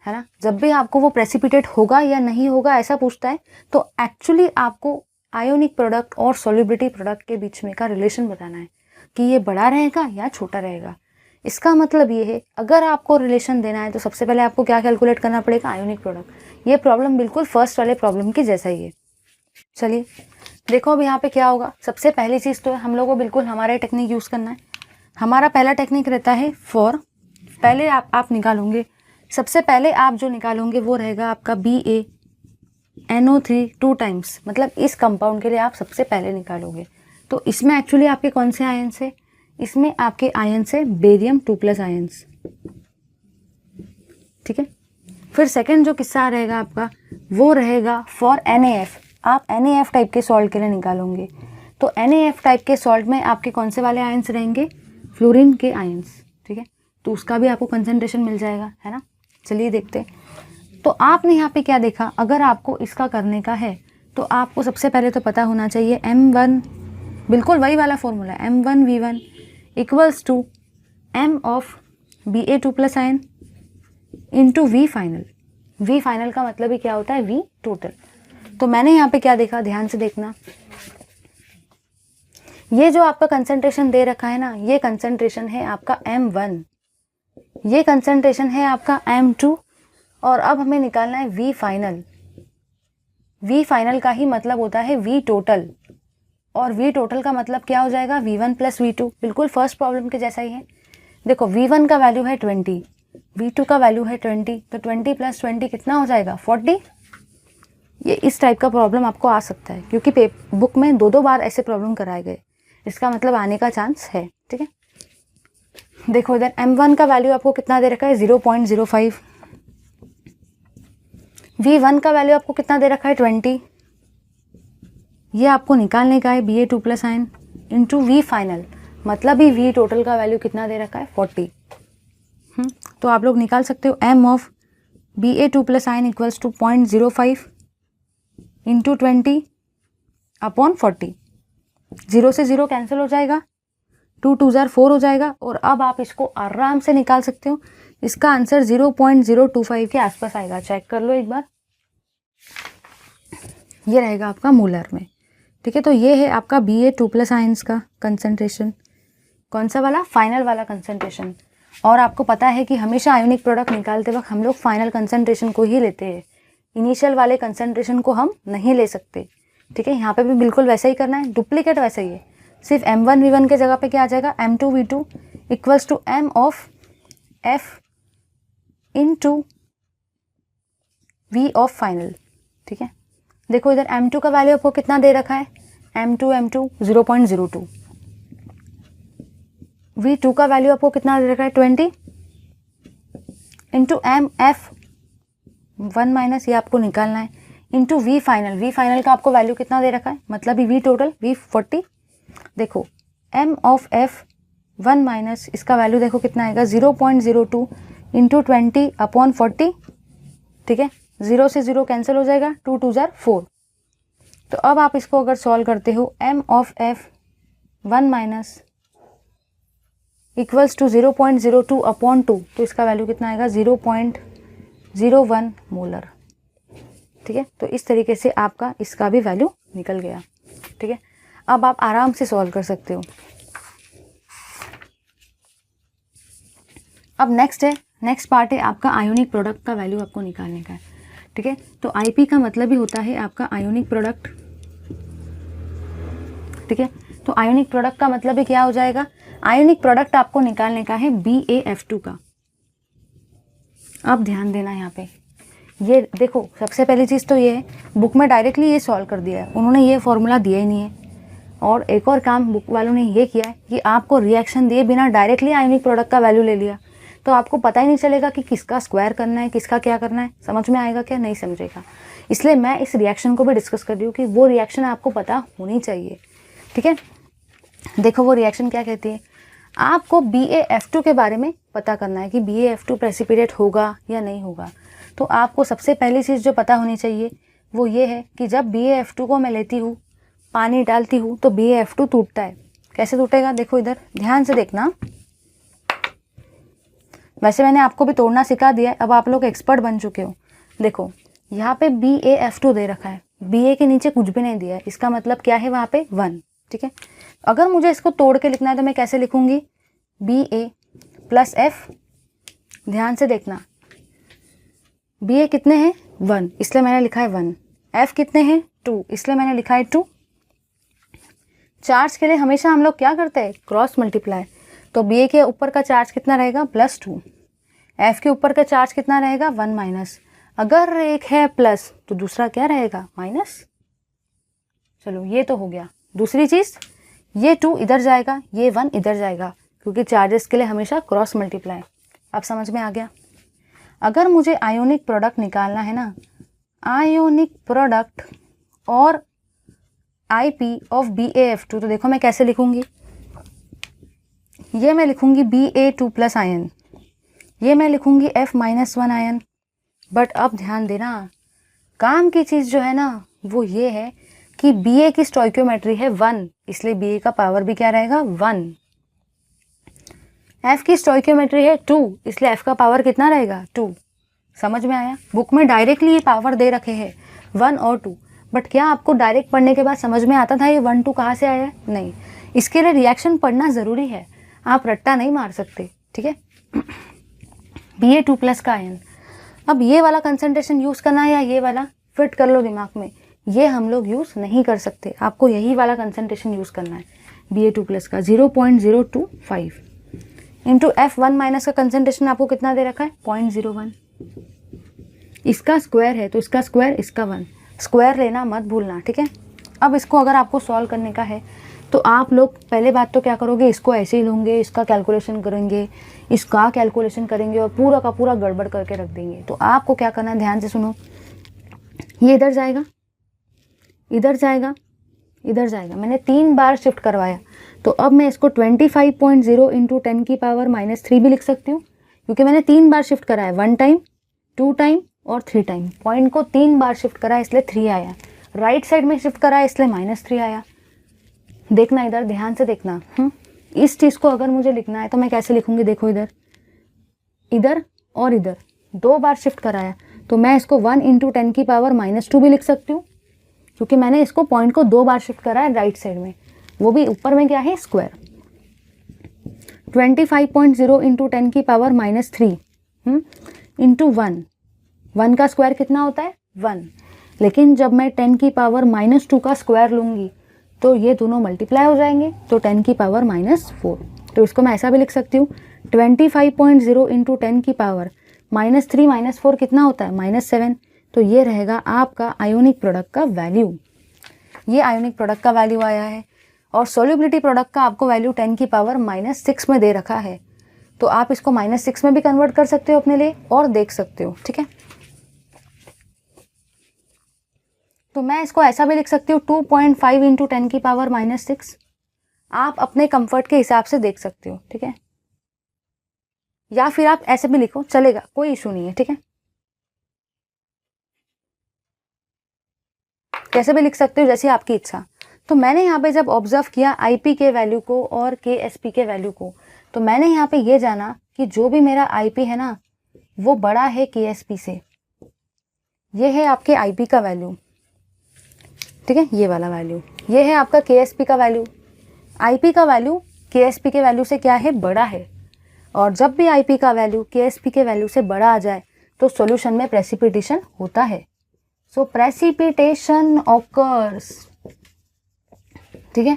ना। जब भी आपको वो प्रेसिपिटेट होगा या नहीं होगा ऐसा पूछता है, तो एक्चुअली आपको आयोनिक प्रोडक्ट और सोल्युबिलिटी प्रोडक्ट के बीच में का रिलेशन बताना है कि ये बड़ा रहेगा या छोटा रहेगा। इसका मतलब ये है, अगर आपको रिलेशन देना है तो सबसे पहले आपको क्या कैलकुलेट करना पड़ेगा? Ionic product. ये प्रॉब्लम बिल्कुल फर्स्ट वाले प्रॉब्लम की जैसा ही है। चलिए देखो अब यहाँ पे क्या होगा। सबसे पहली चीज़ तो हम लोगों को बिल्कुल हमारा टेक्निक यूज़ करना है। हमारा पहला टेक्निक रहता है फॉर, पहले आप निकालोगे, सबसे पहले आप जो निकालोगे वो रहेगा आपका BaNO3 2 टाइम्स, मतलब इस कंपाउंड के लिए आप सबसे पहले निकालोगे। तो इसमें एक्चुअली आपके कौन से आयन्स है? इसमें आपके आयन्स है बेरियम 2+ आयन्स। ठीक है, फिर सेकंड जो किस्सा रहेगा आपका वो रहेगा फॉर NaF। आप NaF टाइप के सॉल्ट के लिए निकालोगे, तो NaF टाइप के सॉल्ट में आपके कौन से वाले आयन्स रहेंगे? फ्लोरीन के आयन्स। ठीक है, तो उसका भी आपको कंसंट्रेशन मिल जाएगा, है ना। चलिए देखते हैं। तो आपने यहाँ पे क्या देखा, अगर आपको इसका करने का है तो आपको सबसे पहले तो पता होना चाहिए M1, बिल्कुल वही वाला formula M1V1 equals to M of Ba2+ ion into V final. V final का मतलब ही क्या होता है? V total. तो मैंने यहाँ पे क्या देखा, ध्यान से देखना, ये जो आपका कंसंट्रेशन दे रखा है ना, ये कंसंट्रेशन है आपका M1, ये कंसंट्रेशन है आपका M2, और अब हमें निकालना है V फाइनल। वी फाइनल का ही मतलब होता है वी टोटल, और वी टोटल का मतलब क्या हो जाएगा, V1 प्लस V2, बिल्कुल फर्स्ट प्रॉब्लम के जैसा ही है। देखो V1 का वैल्यू है 20, V2 का वैल्यू है 20, तो 20 प्लस 20 कितना हो जाएगा 40। ये इस टाइप का प्रॉब्लम आपको आ सकता है, क्योंकि बुक में दो बार ऐसे प्रॉब्लम कराए गए, इसका मतलब आने का चांस है। ठीक है, देखो इधर M1 का वैल्यू आपको कितना दे रखा है 0.05, V1 का वैल्यू आपको कितना दे रखा है 20, ये आपको निकालने का है Ba2 plus ion into V final, मतलब ही वी टोटल का वैल्यू कितना दे रखा है 40। तो आप लोग निकाल सकते हो M of Ba2 plus ion equals to 0.05 into 20 upon 40, 0 से 0 कैंसिल हो जाएगा, 2 2 जार 4 हो जाएगा, और अब आप इसको आराम से निकाल सकते हो। इसका आंसर 0.025 के आसपास आएगा, चेक कर लो एक बार, ये रहेगा आपका मोलर में। ठीक है, तो ये है आपका Ba2 प्लस आयंस का कंसंट्रेशन, कौन सा वाला, फाइनल वाला कंसंट्रेशन। और आपको पता है कि हमेशा आयोनिक प्रोडक्ट निकालते वक्त हम लोग फाइनल कंसंट्रेशन को ही लेते हैं, इनिशियल वाले कंसंट्रेशन को हम नहीं ले सकते। ठीक है, यहाँ पे भी बिल्कुल वैसा ही करना है, डुप्लीकेट वैसा ही है, सिर्फ M1 V1 के जगह पे क्या आ जाएगा M2 V2 equals to M of F into V of final. ठीक है, देखो इधर M2 का वैल्यू आपको कितना दे रखा है, M2 0.02, V2 का वैल्यू आपको कितना दे रखा है 20 इंटू M F 1 माइनस, ये आपको निकालना है, इंटू वी फाइनल का आपको वैल्यू कितना दे रखा है, मतलब वी टोटल वी 40। देखो M ऑफ F 1 माइनस, इसका वैल्यू देखो कितना आएगा 0.02 इंटू 20 अपॉन 40। ठीक है, 0 से 0 कैंसिल हो जाएगा, 2 2 जार 4। तो अब आप इसको अगर सॉल्व करते हो M of F 1 minus equals to 0.02 upon 2, तो इसका वैल्यू कितना आएगा 0.01 मोलर। ठीक है, तो इस तरीके से आपका इसका भी वैल्यू निकल गया। ठीक है, अब आप आराम से सॉल्व कर सकते हो। अब नेक्स्ट पार्ट है आपका आयोनिक प्रोडक्ट का वैल्यू आपको निकालने का है। ठीक है, तो आईपी का मतलब ही होता है आपका आयोनिक प्रोडक्ट। ठीक है, तो आयोनिक प्रोडक्ट का मतलब ही क्या हो जाएगा, आयोनिक प्रोडक्ट आपको निकालने का है BaF2 का। अब ध्यान देना यहाँ पे, ये देखो सबसे पहली चीज़ तो ये है, बुक में डायरेक्टली ये सॉल्व कर दिया है, उन्होंने ये फॉर्मूला दिया ही नहीं है। और एक और काम बुक वालों ने ये किया है कि आपको रिएक्शन दिए बिना डायरेक्टली आयोनिक प्रोडक्ट का वैल्यू ले लिया, तो आपको पता ही नहीं चलेगा कि किसका स्क्वायर करना है, किसका क्या करना है, समझ में आएगा क्या, नहीं समझेगा। इसलिए मैं इस रिएक्शन को भी डिस्कस कर रही हूँ कि वो रिएक्शन आपको पता होनी चाहिए। ठीक है, देखो वो रिएक्शन क्या कहती है, आपको BaF2 के बारे में पता करना है कि BaF2 प्रेसिपिटेट होगा या नहीं होगा। तो आपको सबसे पहली चीज़ जो पता होनी चाहिए वो ये है कि जब BaF2 को मैं लेती हूँ, पानी डालती हूँ, तो BaF2 टूटता है। कैसे टूटेगा, देखो इधर ध्यान से देखना, वैसे मैंने आपको भी तोड़ना सिखा दिया है, अब आप लोग एक्सपर्ट बन चुके हो। देखो यहाँ पे BaF2 दे रखा है, Ba के नीचे कुछ भी नहीं दिया है, इसका मतलब क्या है वहाँ पे 1। ठीक है, अगर मुझे इसको तोड़ के लिखना है तो मैं कैसे लिखूंगी, Ba प्लस F, ध्यान से देखना, Ba कितने हैं 1, इसलिए मैंने लिखा है 1, F कितने हैं 2, इसलिए मैंने लिखा है 2। चार्ज के लिए हमेशा हम लोग क्या करते हैं, क्रॉस मल्टीप्लाई, तो Ba के ऊपर का चार्ज कितना रहेगा +2, F के ऊपर का चार्ज कितना रहेगा 1 माइनस, अगर एक है प्लस तो दूसरा क्या रहेगा माइनस। चलो ये तो हो गया। दूसरी चीज़, ये 2 इधर जाएगा, ये 1 इधर जाएगा, क्योंकि चार्जेस के लिए हमेशा क्रॉस मल्टीप्लाई। अब समझ में आ गया। अगर मुझे आयोनिक प्रोडक्ट निकालना है ना, आयोनिक प्रोडक्ट और IP ऑफ BaF2, तो देखो मैं कैसे लिखूंगी, ये मैं लिखूंगी Ba2 प्लस आयन, ये मैं लिखूंगी F-1 आयन। बट अब ध्यान देना, काम की चीज़ जो है ना वो ये है कि Ba की स्टोइकियोमेट्री है 1, इसलिए Ba का पावर भी क्या रहेगा 1। F की स्टोइकियोमेट्री है 2, इसलिए F का पावर कितना रहेगा 2। समझ में आया, बुक में डायरेक्टली ये पावर दे रखे हैं 1 और 2, बट क्या आपको डायरेक्ट पढ़ने के बाद समझ में आता था ये 1 2 कहाँ से आया है, नहीं। इसके लिए रिएक्शन पढ़ना ज़रूरी है, आप रट्टा नहीं मार सकते। ठीक है, Ba2 प्लस का आयन, अब ये वाला कंसंट्रेशन यूज़ करना है या ये वाला, फिट कर लो दिमाग में ये हम लोग यूज़ नहीं कर सकते। आपको यही वाला कंसंट्रेशन यूज़ करना है Ba2+ का 0.025 इंटू F1 माइनस का कंसंट्रेशन आपको कितना दे रखा है 0.01। इसका स्क्वायर है तो इसका स्क्वायर, इसका 1 स्क्वायर लेना मत भूलना, ठीक है। अब इसको अगर आपको सॉल्व करने का है तो आप लोग पहले बात तो क्या करोगे, इसको ऐसे ही लोगे, इसका कैलकुलेशन करेंगे, इसका कैलकुलेशन करेंगे और पूरा का पूरा गड़बड़ करके रख देंगे। तो आपको क्या करना है, ध्यान से सुनो, ये इधर जाएगा, इधर जाएगा, इधर जाएगा। मैंने 3 बार शिफ्ट करवाया तो अब मैं इसको 25.0 इंटू 10 की पावर -3 भी लिख सकती हूँ, क्योंकि मैंने 3 बार शिफ्ट कराया, 1 टाइम, 2 टाइम और 3 टाइम। पॉइंट को 3 बार शिफ्ट करा इसलिए 3 आया, राइट साइड में शिफ्ट करा इसलिए -3 आया। देखना इधर, ध्यान से देखना। इस चीज़ को अगर मुझे लिखना है तो मैं कैसे लिखूंगी, देखो इधर, इधर और इधर 2 बार शिफ्ट कराया तो मैं इसको 1 इंटू 10 की पावर -2 भी लिख सकती हूँ, क्योंकि मैंने इसको पॉइंट को 2 बार शिफ्ट करा है राइट साइड में, वो भी ऊपर में क्या है, स्क्वायर। 25.0 इंटू 10 की पावर -3 इंटू 1 का स्क्वायर कितना होता है 1। लेकिन जब मैं 10 की पावर -2 का स्क्वायर लूँगी तो ये दोनों मल्टीप्लाई हो जाएंगे, तो 10 की पावर -4। तो इसको मैं ऐसा भी लिख सकती हूँ 25.0 इंटू 10 की पावर -3 -4 कितना होता है -7। तो ये रहेगा आपका आयोनिक प्रोडक्ट का वैल्यू। ये आयोनिक प्रोडक्ट का वैल्यू आया है और सोल्यूबिलिटी प्रोडक्ट का आपको वैल्यू 10 की पावर -6 में दे रखा है। तो आप इसको -6 में भी कन्वर्ट कर सकते हो अपने लिए और देख सकते हो, ठीक है। तो मैं इसको ऐसा भी लिख सकती हूँ 2.5 इंटू 10 की पावर -6। आप अपने कंफर्ट के हिसाब से देख सकते हो, ठीक है। या फिर आप ऐसे भी लिखो, चलेगा, कोई इशू नहीं है, ठीक है। कैसे भी लिख सकते हो, जैसी आपकी इच्छा। तो मैंने यहाँ पे जब ऑब्जर्व किया IP के वैल्यू को और KSP के वैल्यू को, तो मैंने यहाँ पे ये जाना कि जो भी मेरा IP है ना वो बड़ा है KSP से। ये है आपके IP का वैल्यू, ठीक है, ये वाला वैल्यू। ये है आपका KSP का वैल्यू। IP का वैल्यू KSP के वैल्यू से क्या है, बड़ा है। और जब भी IP का वैल्यू KSP के वैल्यू से बड़ा आ जाए तो सॉल्यूशन में प्रेसिपिटेशन होता है। सो प्रेसिपिटेशन ऑकर्स, ठीक है।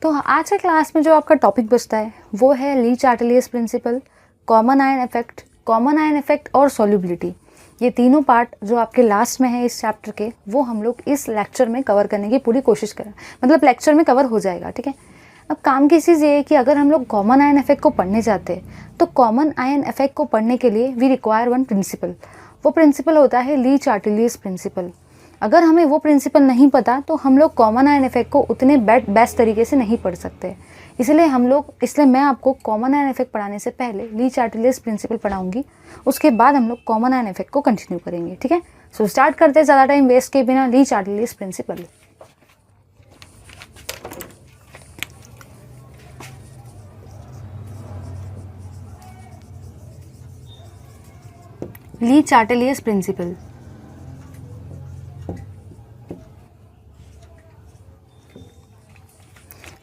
तो आज के क्लास में जो आपका टॉपिक बचता है वो है ली Chatelier's principal, common ion effect और सॉल्युबिलिटी। ये तीनों पार्ट जो आपके लास्ट में है इस चैप्टर के, वो हम लोग इस लेक्चर में कवर करने की पूरी कोशिश करें, मतलब लेक्चर में कवर हो जाएगा, ठीक है। अब काम की चीज़ ये है कि अगर हम लोग कॉमन आयन इफेक्ट को पढ़ने जाते हैं तो कॉमन आयन इफेक्ट को पढ़ने के लिए वी रिक्वायर वन प्रिंसिपल। वो प्रिंसिपल होता है ली चार्टेलियस प्रिंसिपल। अगर हमें वो प्रिंसिपल नहीं पता तो हम लोग कॉमन आयन इफेक्ट को उतने बेस्ट तरीके से नहीं पढ़ सकते। इसलिए मैं आपको कॉमन आयन इफेक्ट पढ़ाने से पहले ली चार्टेलियस प्रिंसिपल पढ़ाऊंगी, उसके बाद हम लोग कॉमन आयन इफेक्ट को कंटिन्यू करेंगे, ठीक है। सो स्टार्ट करते हैं ज़्यादा टाइम वेस्ट के बिना, ली Chatelier's principle. Le Chatelier's principal.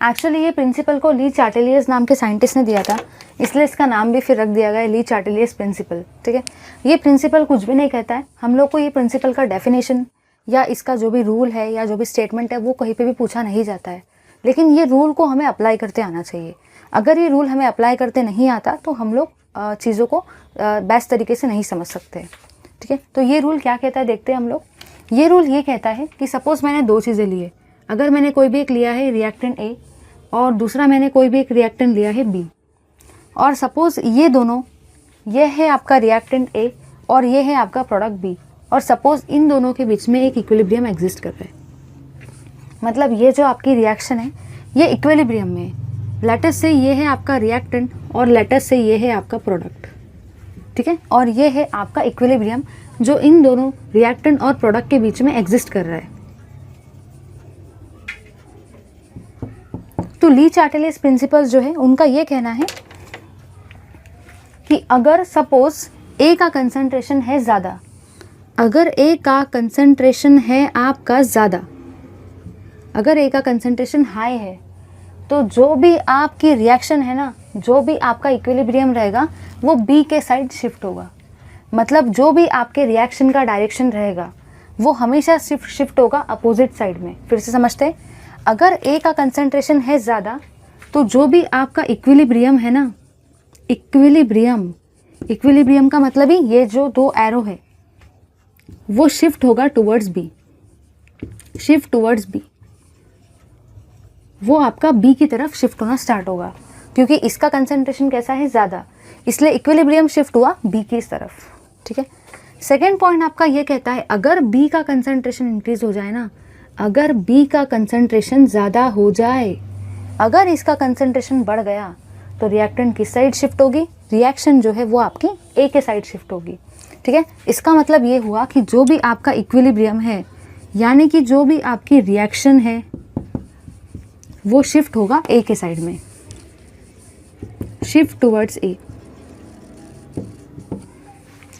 Actually ये प्रिंसिपल को ली चार्टेलियस नाम के साइंटिस्ट ने दिया था, इसलिए इसका नाम भी फिर रख दिया गया ली चार्टेलियस प्रिंसिपल, ठीक है। ये प्रिंसिपल कुछ भी नहीं कहता है, हम लोग को ये प्रिंसिपल का डेफिनेशन या इसका जो भी रूल है या जो भी स्टेटमेंट है वो कहीं पे भी पूछा नहीं जाता है, लेकिन ये रूल को हमें अप्लाई करते आना चाहिए। अगर ये रूल हमें अप्लाई करते नहीं आता तो हम लोग चीज़ों को बेस्ट तरीके से नहीं समझ सकते, ठीक है। तो ये रूल क्या कहता है देखते हैं हम लोग। ये रूल ये कहता है कि सपोज़ मैंने 2 चीज़ें ली है, अगर मैंने कोई भी एक लिया है रिएक्टेंट A और दूसरा मैंने कोई भी एक रिएक्टेंट लिया है B, और सपोज़ ये दोनों, ये है आपका रिएक्टेंट A और ये है आपका प्रोडक्ट B, और सपोज़ इन दोनों के बीच में एक इक्विलिब्रियम एग्जिस्ट कर रहा है, मतलब ये जो आपकी रिएक्शन है ये इक्विलिब्रियम में है। लेटस से ये है आपका रिएक्टेंट और लेटस से ये है आपका प्रोडक्ट, ठीक है, और ये है आपका इक्विलिब्रियम जो इन दोनों रिएक्टेंट और प्रोडक्ट के बीच में एग्जिस्ट कर रहा है। तो ली चार्टेलियस प्रिंसिपल्स जो है उनका ये कहना है कि अगर सपोज A का कंसंट्रेशन है ज़्यादा, अगर A का कंसंट्रेशन है आपका ज़्यादा, अगर A का कंसंट्रेशन हाई है तो जो भी आपकी रिएक्शन है ना, जो भी आपका इक्विलिब्रियम रहेगा वो B के साइड शिफ्ट होगा। मतलब जो भी आपके रिएक्शन का डायरेक्शन रहेगा वो हमेशा शिफ्ट होगा अपोजिट साइड में। फिर से समझते हैं, अगर ए का कंसंट्रेशन है ज़्यादा तो जो भी आपका इक्विलिब्रियम है ना, इक्विलिब्रियम का मतलब ही ये जो दो एरो है वो शिफ्ट होगा towards B, shift towards B, वो आपका बी की तरफ शिफ्ट होना स्टार्ट होगा, क्योंकि इसका कंसंट्रेशन कैसा है, ज़्यादा, इसलिए इक्विलिब्रियम शिफ्ट हुआ बी की तरफ। ठीक है। सेकेंड पॉइंट आपका ये कहता है, अगर बी का कंसंट्रेशन इंक्रीज हो जाए ना, अगर बी का कंसंट्रेशन ज़्यादा हो जाए, अगर इसका कंसंट्रेशन बढ़ गया तो रिएक्टेंट किस साइड शिफ्ट होगी, रिएक्शन जो है वो आपकी ए के साइड शिफ्ट होगी। ठीक है। इसका मतलब ये हुआ कि जो भी आपका इक्विलिब्रियम है, यानी कि जो भी आपकी रिएक्शन है वो शिफ्ट होगा ए के साइड में, शिफ्ट टुवर्ड्स ए।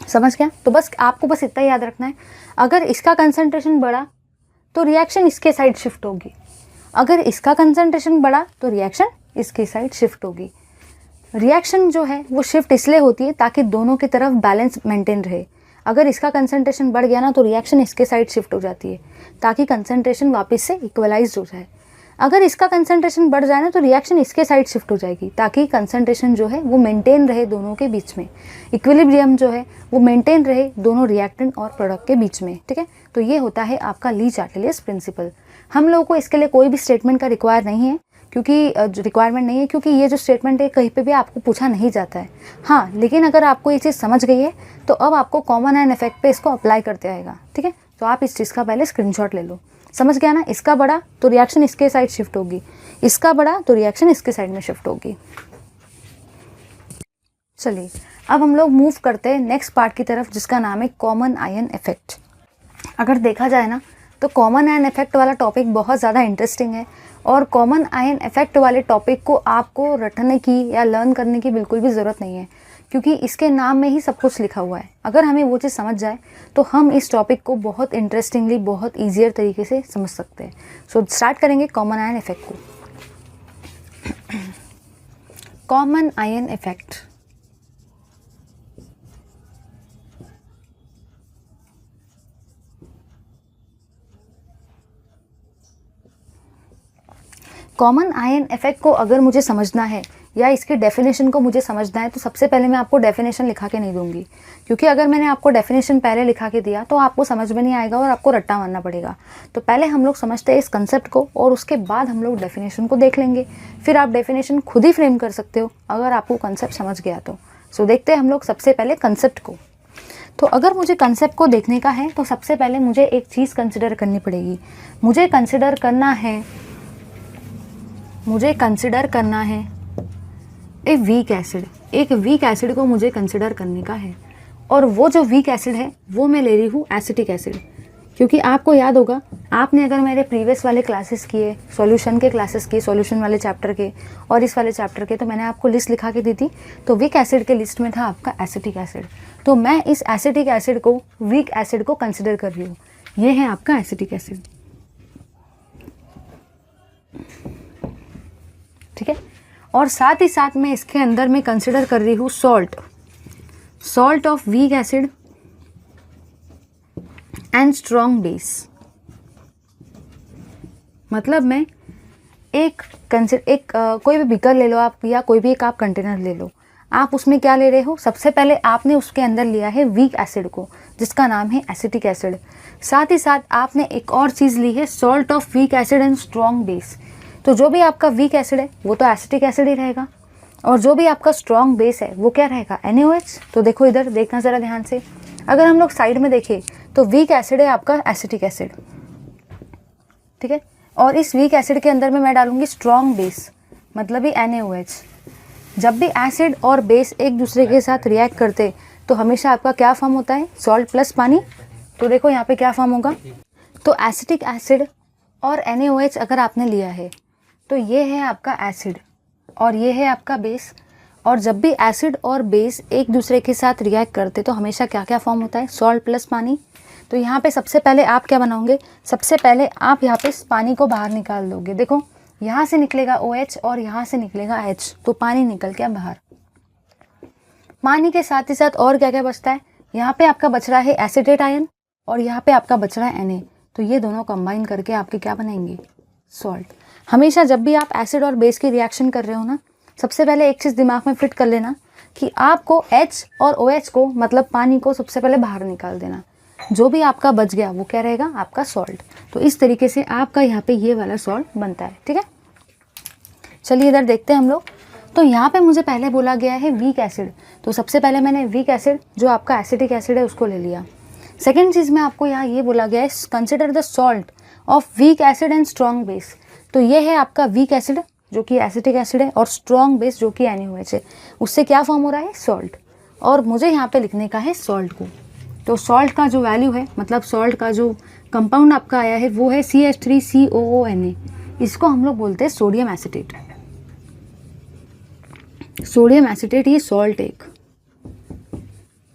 समझ गया? तो बस आपको बस इतना याद रखना है, अगर इसका कंसंट्रेशन बढ़ा तो रिएक्शन इसके साइड शिफ्ट होगी, अगर इसका कंसंट्रेशन बढ़ा तो रिएक्शन इसके साइड शिफ्ट होगी। रिएक्शन जो है वो शिफ्ट इसलिए होती है ताकि दोनों की तरफ बैलेंस मेंटेन रहे। अगर इसका कंसंट्रेशन बढ़ गया ना तो रिएक्शन इसके साइड शिफ्ट हो जाती है ताकि कंसंट्रेशन वापस से इक्वलाइज हो जाए। अगर इसका कंसंट्रेशन बढ़ जाए ना तो रिएक्शन इसके साइड शिफ्ट हो जाएगी ताकि कंसंट्रेशन जो है वो मेंटेन रहे दोनों के बीच में, इक्विलिब्रियम जो है वो मेंटेन रहे दोनों रिएक्टेंट और प्रोडक्ट के बीच में। ठीक है। तो ये होता है आपका ली चार्टेलियस प्रिंसिपल। हम लोगों को इसके लिए कोई भी स्टेटमेंट का रिक्वायरमेंट नहीं है, क्योंकि ये जो स्टेटमेंट है कहीं पे भी आपको पूछा नहीं जाता है। हाँ, लेकिन अगर आपको ये चीज़ समझ गई है तो अब आपको कॉमन आयन इफेक्ट पे इसको अप्लाई करते आएगा। ठीक है। तो आप इस चीज़ का पहले स्क्रीनशॉट ले लो। समझ गया ना? इसका बढ़ा तो रिएक्शन इसके साइड शिफ्ट होगी, इसका बढ़ा तो रिएक्शन इसके साइड में शिफ्ट होगी। चलिए अब हम लोग मूव करते हैं नेक्स्ट पार्ट की तरफ, जिसका नाम है कॉमन आयन इफेक्ट। अगर देखा जाए ना तो कॉमन आयन इफेक्ट वाला टॉपिक बहुत ज़्यादा इंटरेस्टिंग है, और कॉमन आयन इफेक्ट वाले टॉपिक को आपको रटने की या लर्न करने की बिल्कुल भी ज़रूरत नहीं है, क्योंकि इसके नाम में ही सब कुछ लिखा हुआ है। अगर हमें वो चीज़ समझ जाए तो हम इस टॉपिक को बहुत इंटरेस्टिंगली, बहुत ईजियर तरीके से समझ सकते हैं। सो स्टार्ट करेंगे कॉमन आयन इफेक्ट को। Common ion effect, common ion effect को अगर मुझे समझना है या इसकी डेफिनेशन को मुझे समझना है तो सबसे पहले मैं आपको डेफिनेशन लिखा के नहीं दूंगी, क्योंकि अगर मैंने आपको डेफिनेशन पहले लिखा के दिया तो आपको समझ में नहीं आएगा और आपको रट्टा मारना पड़ेगा। तो पहले हम लोग समझते हैं इस कंसेप्ट को और उसके बाद हम लोग डेफिनेशन को देख लेंगे। फिर आप डेफिनेशन खुद ही फ्रेम कर सकते हो अगर आपको कंसेप्ट समझ गया तो। सो देखते हैं हम लोग सबसे पहले कंसेप्ट को। तो अगर मुझे कंसेप्ट को देखने का है तो सबसे पहले मुझे एक चीज़ कंसिडर करनी पड़ेगी। मुझे कंसिडर करना है एक वीक एसिड को मुझे कंसिडर करने का है, और वो जो वीक एसिड है वो मैं ले रही हूँ एसिटिक एसिड। क्योंकि आपको याद होगा, आपने अगर मेरे प्रीवियस वाले क्लासेस किए, सॉल्यूशन के क्लासेस किए, सॉल्यूशन वाले चैप्टर के और इस वाले चैप्टर के, तो मैंने आपको लिस्ट लिखा के दी थी। तो वीक एसिड के लिस्ट में था आपका एसिटिक एसिड। तो मैं इस एसिटिक एसिड को, वीक एसिड को कंसिडर कर रही हूँ। ये है आपका एसिटिक एसिड। ठीक है। और साथ ही साथ मैं इसके अंदर में कंसिडर कर रही हूँ salt of weak acid and strong base. मतलब मैं कोई भी बीकर ले लो आप, या कोई भी एक आप कंटेनर ले लो, आप उसमें क्या ले रहे हो, सबसे पहले आपने उसके अंदर लिया है वीक एसिड को, जिसका नाम है एसिटिक एसिड। साथ ही साथ आपने एक और चीज़ ली है salt of weak acid and strong base. तो जो भी आपका वीक एसिड है वो तो एसिटिक एसिड ही रहेगा, और जो भी आपका स्ट्रॉन्ग बेस है वो क्या रहेगा, NaOH। तो देखो इधर देखना ज़रा ध्यान से, अगर हम लोग साइड में देखें तो वीक एसिड है आपका एसिटिक एसिड। ठीक है। और इस वीक एसिड के अंदर में मैं डालूंगी स्ट्रॉन्ग बेस, मतलब ही NaOH। जब भी एसिड और बेस एक दूसरे के साथ रिएक्ट करते तो हमेशा आपका क्या फॉर्म होता है, सॉल्ट प्लस पानी। तो देखो यहाँ पे क्या फॉर्म होगा, तो एसिटिक एसिड और NaOH अगर आपने लिया है तो ये है आपका एसिड और ये है आपका बेस। और जब भी एसिड और बेस एक दूसरे के साथ रिएक्ट करते तो हमेशा क्या क्या फॉर्म होता है, सॉल्ट प्लस पानी। तो यहाँ पे सबसे पहले आप क्या बनाओगे, सबसे पहले आप यहाँ पे पानी को बाहर निकाल दोगे। देखो यहाँ से निकलेगा OH और यहाँ से निकलेगा H, तो पानी निकल गया बाहर। पानी के साथ ही साथ और क्या क्या बचता है, यहाँ पे आपका बच रहा है एसिटेट आयन और यहाँ पे आपका बच रहा है Na, तो ये दोनों कंबाइन करके आपके क्या बनाएंगे, सॉल्ट। हमेशा जब भी आप एसिड और बेस की रिएक्शन कर रहे हो ना, सबसे पहले एक चीज़ दिमाग में फिट कर लेना कि आपको H और OH को, मतलब पानी को, सबसे पहले बाहर निकाल देना। जो भी आपका बच गया वो क्या रहेगा, आपका सॉल्ट। तो इस तरीके से आपका यहाँ पे ये वाला सॉल्ट बनता है, ठीक है। चलिए इधर देखते हैं हम लोग। तो यहाँ पे मुझे पहले बोला गया है वीक एसिड, तो सबसे पहले मैंने वीक एसिड जो आपका एसिटिक एसिड है उसको ले लिया। सेकेंड चीज़ में आपको यहाँ ये बोला गया है consider the salt of weak acid and strong base. तो ये है आपका वीक एसिड जो कि एसिटिक एसिड है, और स्ट्रॉन्ग बेस जो कि NaOH है, उससे क्या फॉर्म हो रहा है, सॉल्ट। और मुझे यहाँ पे लिखने का है सॉल्ट को। तो सॉल्ट का जो वैल्यू है, मतलब सॉल्ट का जो कंपाउंड आपका आया है वो है CH3COONA। इसको हम लोग बोलते हैं सोडियम एसिटेट। सोडियम एसिटेट ये सॉल्ट एक,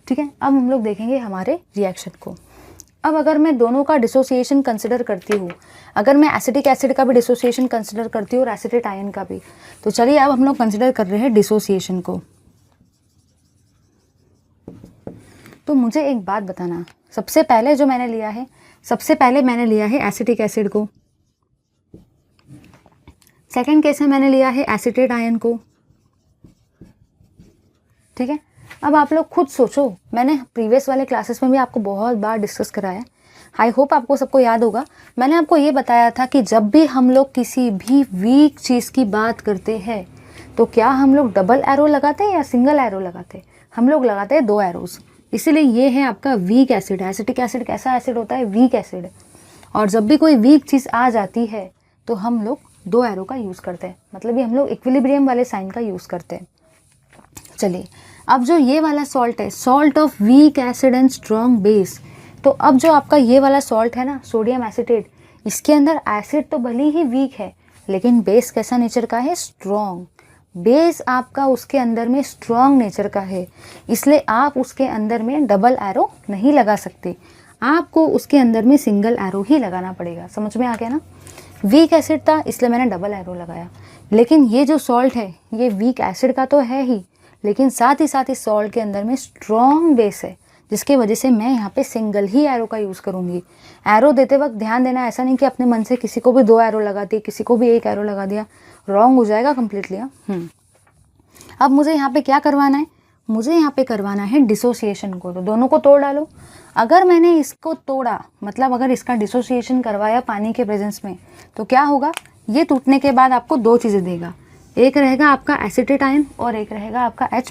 ठीक है। अब हम लोग देखेंगे हमारे रिएक्शन को। अब अगर मैं दोनों का डिसोसिएशन कंसिडर करती हूँ, अगर मैं एसिटिक एसिड का भी डिसोसिएशन कंसिडर करती हूँ और एसिटेट आयन का भी, तो चलिए अब हम लोग कंसिडर कर रहे हैं डिसोसिएशन को। तो मुझे एक बात बताना, सबसे पहले जो मैंने लिया है, सबसे पहले मैंने लिया है एसिटिक एसिड को, सेकेंड केस में मैंने लिया है एसिटेट आयन को, ठीक है। अब आप लोग खुद सोचो, मैंने प्रीवियस वाले क्लासेस में भी आपको बहुत बार डिस्कस कराया है, आई होप आपको सबको याद होगा। मैंने आपको ये बताया था कि जब भी हम लोग किसी भी वीक चीज़ की बात करते हैं तो क्या हम लोग डबल एरो लगाते हैं या सिंगल एरो लगाते हैं, हम लोग लगाते हैं 2 एरोज। इसीलिए ये है आपका वीक एसिड। एसिटिक एसिड कैसा एसिड होता है, वीक एसिड। और जब भी कोई वीक चीज़ आ जाती है तो हम लोग 2 एरो का यूज़ करते हैं, मतलब ये हम लोग इक्विलिब्रियम वाले साइन का यूज़ करते हैं। चलिए अब जो ये वाला सॉल्ट है, salt of weak acid and strong base, तो अब जो आपका ये वाला सॉल्ट है ना, सोडियम एसिटेट, इसके अंदर एसिड तो भले ही वीक है लेकिन बेस कैसा नेचर का है, स्ट्रॉन्ग। बेस आपका उसके अंदर में स्ट्रॉन्ग नेचर का है, इसलिए आप उसके अंदर में डबल एरो नहीं लगा सकते, आपको उसके अंदर में सिंगल एरो ही लगाना पड़ेगा। समझ में आ गया ना। वीक एसिड था इसलिए मैंने डबल एरो लगाया, लेकिन ये जो सॉल्ट है ये वीक एसिड का तो है ही, लेकिन साथ ही साथ इस सॉल्ट के अंदर में स्ट्रॉन्ग बेस है, जिसकी वजह से मैं यहाँ पे सिंगल ही एरो का यूज़ करूँगी। एरो देते वक्त ध्यान देना, ऐसा नहीं कि अपने मन से किसी को भी 2 एरो लगा दिए, किसी को भी 1 एरो लगा दिया, रॉन्ग हो जाएगा कम्प्लीटली। अब मुझे यहाँ पे क्या करवाना है, मुझे यहाँ पे करवाना है डिसोसिएशन को। तो दोनों को तोड़ डालो। अगर मैंने इसको तोड़ा, मतलब अगर इसका डिसोसिएशन करवाया पानी के प्रेजेंस में, तो क्या होगा, ये टूटने के बाद आपको 2 चीज़ें देगा, एक रहेगा आपका एसिटेट आयन और एक रहेगा आपका H+।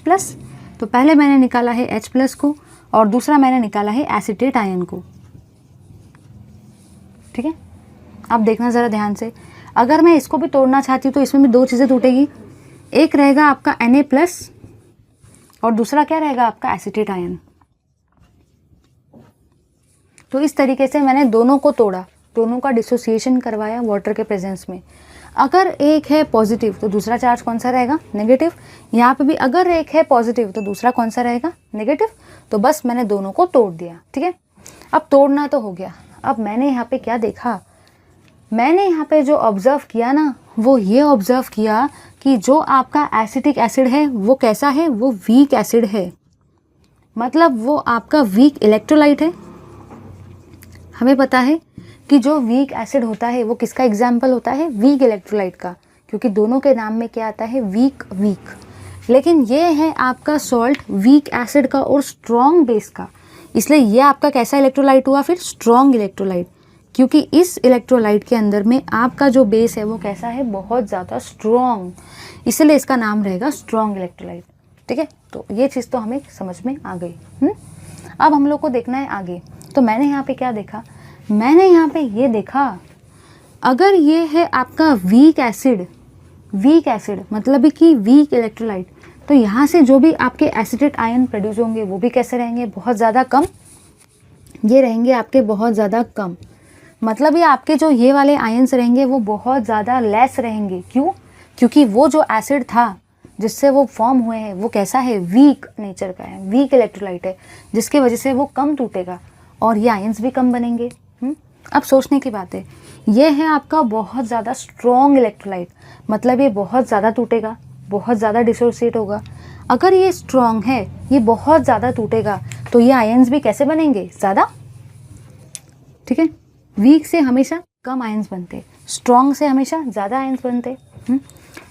तो पहले मैंने निकाला है H+ को और दूसरा मैंने निकाला है एसिटेट आयन को, ठीक है। अब देखना ज़रा ध्यान से, अगर मैं इसको भी तोड़ना चाहती हूँ तो इसमें भी 2 चीज़ें टूटेगी, एक रहेगा आपका Na+ और दूसरा क्या रहेगा आपका एसिटेट आयन। तो इस तरीके से मैंने दोनों को तोड़ा, दोनों का डिसोसिएशन करवाया वाटर के प्रेजेंस में। अगर एक है पॉजिटिव तो दूसरा चार्ज कौन सा रहेगा, नेगेटिव। यहाँ पे भी अगर एक है पॉजिटिव तो दूसरा कौन सा रहेगा, नेगेटिव। तो बस मैंने दोनों को तोड़ दिया, ठीक है। अब तोड़ना तो हो गया, अब मैंने यहाँ पे क्या देखा, मैंने यहाँ पे जो ऑब्जर्व किया ना, वो ये ऑब्जर्व किया कि जो आपका एसिटिक एसिड है वो कैसा है, वो वीक एसिड है, मतलब वो आपका वीक इलेक्ट्रोलाइट है। हमें पता है कि जो वीक एसिड होता है वो किसका एग्जाम्पल होता है, वीक इलेक्ट्रोलाइट का, क्योंकि दोनों के नाम में क्या आता है, वीक वीक। लेकिन ये है आपका सॉल्ट वीक एसिड का और स्ट्रॉन्ग बेस का, इसलिए ये आपका कैसा इलेक्ट्रोलाइट हुआ, फिर स्ट्रॉन्ग इलेक्ट्रोलाइट, क्योंकि इस इलेक्ट्रोलाइट के अंदर में आपका जो बेस है वो कैसा है, बहुत ज़्यादा स्ट्रॉन्ग, इसलिए इसका नाम रहेगा स्ट्रॉन्ग इलेक्ट्रोलाइट, ठीक है। तो ये चीज़ तो हमें समझ में आ गई। अब हम लोग को देखना है आगे। तो मैंने यहाँ पे क्या देखा, मैंने यहाँ पे ये देखा, अगर ये है आपका वीक एसिड, वीक एसिड मतलब कि वीक इलेक्ट्रोलाइट, तो यहाँ से जो भी आपके एसिटेट आयन प्रोड्यूस होंगे वो भी कैसे रहेंगे, बहुत ज़्यादा कम। ये रहेंगे आपके बहुत ज़्यादा कम, मतलब ये आपके जो ये वाले आयन्स रहेंगे वो बहुत ज़्यादा लेस रहेंगे। क्यों, क्योंकि वो जो एसिड था जिससे वो फॉर्म हुए हैं वो कैसा है, वीक नेचर का है, वीक इलेक्ट्रोलाइट है, जिसकी वजह से वो कम टूटेगा और ये आयन्स भी कम बनेंगे। अब सोचने की बात है, ये है आपका बहुत ज़्यादा स्ट्रॉन्ग इलेक्ट्रोलाइट, मतलब ये बहुत ज़्यादा टूटेगा, बहुत ज़्यादा डिसोसिएट होगा। अगर ये स्ट्रॉन्ग है, ये बहुत ज़्यादा टूटेगा, तो ये आयन्स भी कैसे बनेंगे, ज़्यादा। ठीक है। वीक से हमेशा कम आयंस बनते, स्ट्रॉन्ग से हमेशा ज़्यादा आयंस बनते।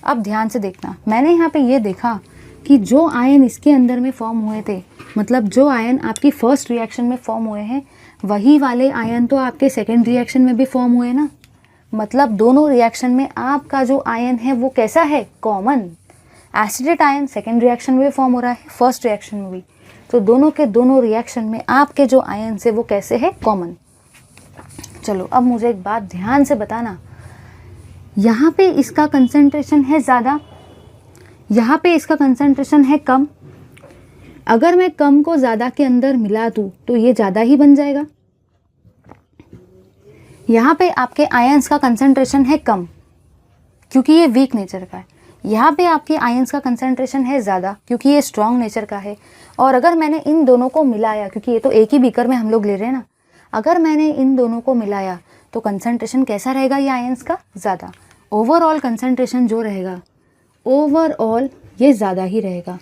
अब ध्यान से देखना, मैंने यहाँ पे ये देखा कि जो आयन इसके अंदर में फॉर्म हुए थे, मतलब जो आयन आपकी फर्स्ट रिएक्शन में फॉर्म हुए हैं, वही वाले आयन तो आपके सेकेंड रिएक्शन में भी फॉर्म हुए ना। मतलब दोनों रिएक्शन में आपका जो आयन है वो कैसा है, common. Acetate ion second reaction में भी फॉर्म हो रहा है, फर्स्ट रिएक्शन में भी, तो दोनों के दोनों रिएक्शन में आपके जो आयन है वो कैसे है, कॉमन। चलो अब मुझे एक बात ध्यान से बताना, यहाँ पे इसका कंसंट्रेशन है ज़्यादा, यहाँ पे इसका कंसंट्रेशन है कम। अगर मैं कम को ज़्यादा के अंदर मिला दूँ तो ये ज़्यादा ही बन जाएगा। यहाँ पे आपके आयंस का कंसंट्रेशन है कम क्योंकि ये वीक नेचर का है। यहाँ पे आपके आयंस का कंसंट्रेशन है ज़्यादा क्योंकि ये स्ट्रॉन्ग नेचर का है। और अगर मैंने इन दोनों को मिलाया, क्योंकि ये तो एक ही बीकर में हम लोग ले रहे हैं ना, अगर मैंने इन दोनों को मिलाया तो कंसंट्रेशन कैसा रहेगा, ये आयंस का ज़्यादा। ओवरऑल कंसंट्रेशन जो रहेगा, ओवरऑल ये ज़्यादा ही रहेगा।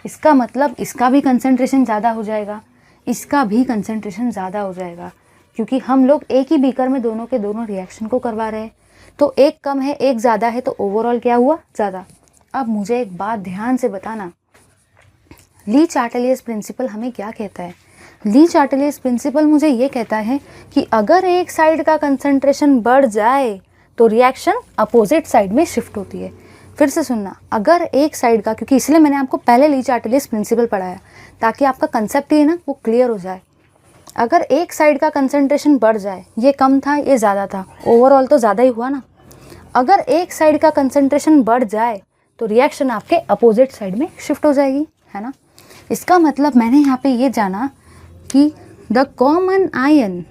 इसका मतलब इसका भी कंसंट्रेशन ज़्यादा हो जाएगा, इसका भी कंसंट्रेशन ज़्यादा हो जाएगा, क्योंकि हम लोग एक ही बीकर में दोनों के दोनों रिएक्शन को करवा रहे हैं। तो एक कम है एक ज़्यादा है, तो ओवरऑल क्या हुआ, ज़्यादा। अब मुझे एक बात ध्यान से बताना, ली चार्टेलियस प्रिंसिपल हमें क्या कहता है। ली चार्टेलियस प्रिंसिपल मुझे ये कहता है कि अगर एक साइड का कंसंट्रेशन बढ़ जाए तो रिएक्शन अपोजिट साइड में शिफ्ट होती है। फिर से सुनना, अगर एक साइड का, क्योंकि इसलिए मैंने आपको पहले ली चार्टेलियस प्रिंसिपल पढ़ाया ताकि आपका कंसेप्ट ही ना वो क्लियर हो जाए। अगर एक साइड का कंसंट्रेशन बढ़ जाए, ये कम था ये ज़्यादा था, ओवरऑल तो ज़्यादा ही हुआ ना। अगर एक साइड का कंसंट्रेशन बढ़ जाए तो रिएक्शन आपके अपोजिट साइड में शिफ्ट हो जाएगी, है ना। इसका मतलब मैंने यहाँ पे ये जाना कि द कॉमन आयन,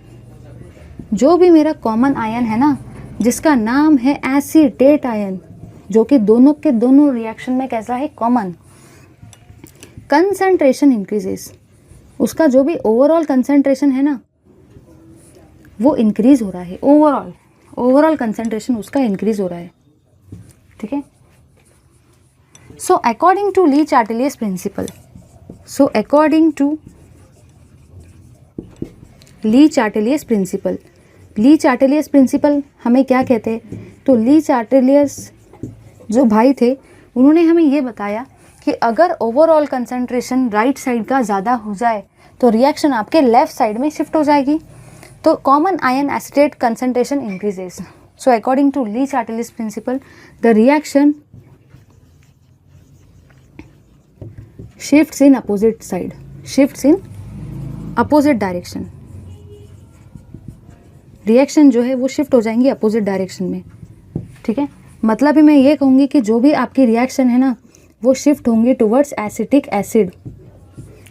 जो भी मेरा कॉमन आयन है ना, जिसका नाम है एसिटेट आयन, जो कि दोनों के दोनों रिएक्शन में कैसा है, कॉमन। कंसंट्रेशन इंक्रीजेस, उसका जो भी ओवरऑल कंसंट्रेशन है ना वो इंक्रीज हो रहा है। ओवरऑल कंसंट्रेशन उसका इंक्रीज हो रहा है, ठीक है। So according to Le Chatelier's principle, Le Chatelier's principle हमें क्या कहते हैं, तो ली चार्टेलियस जो भाई थे उन्होंने हमें ये बताया कि अगर ओवरऑल कंसंट्रेशन राइट साइड का ज़्यादा हो जाए तो रिएक्शन आपके लेफ्ट साइड में शिफ्ट हो जाएगी। तो common ion acetate concentration increases. So according to Le Chatelier's principle the reaction shifts in opposite side, shifts in opposite direction. Reaction जो है वो शिफ्ट हो जाएंगी अपोजिट डायरेक्शन में, ठीक है। मतलब ही मैं ये कहूँगी कि जो भी आपकी रिएक्शन है ना वो शिफ्ट होंगी टुवर्ड्स एसिटिक एसिड,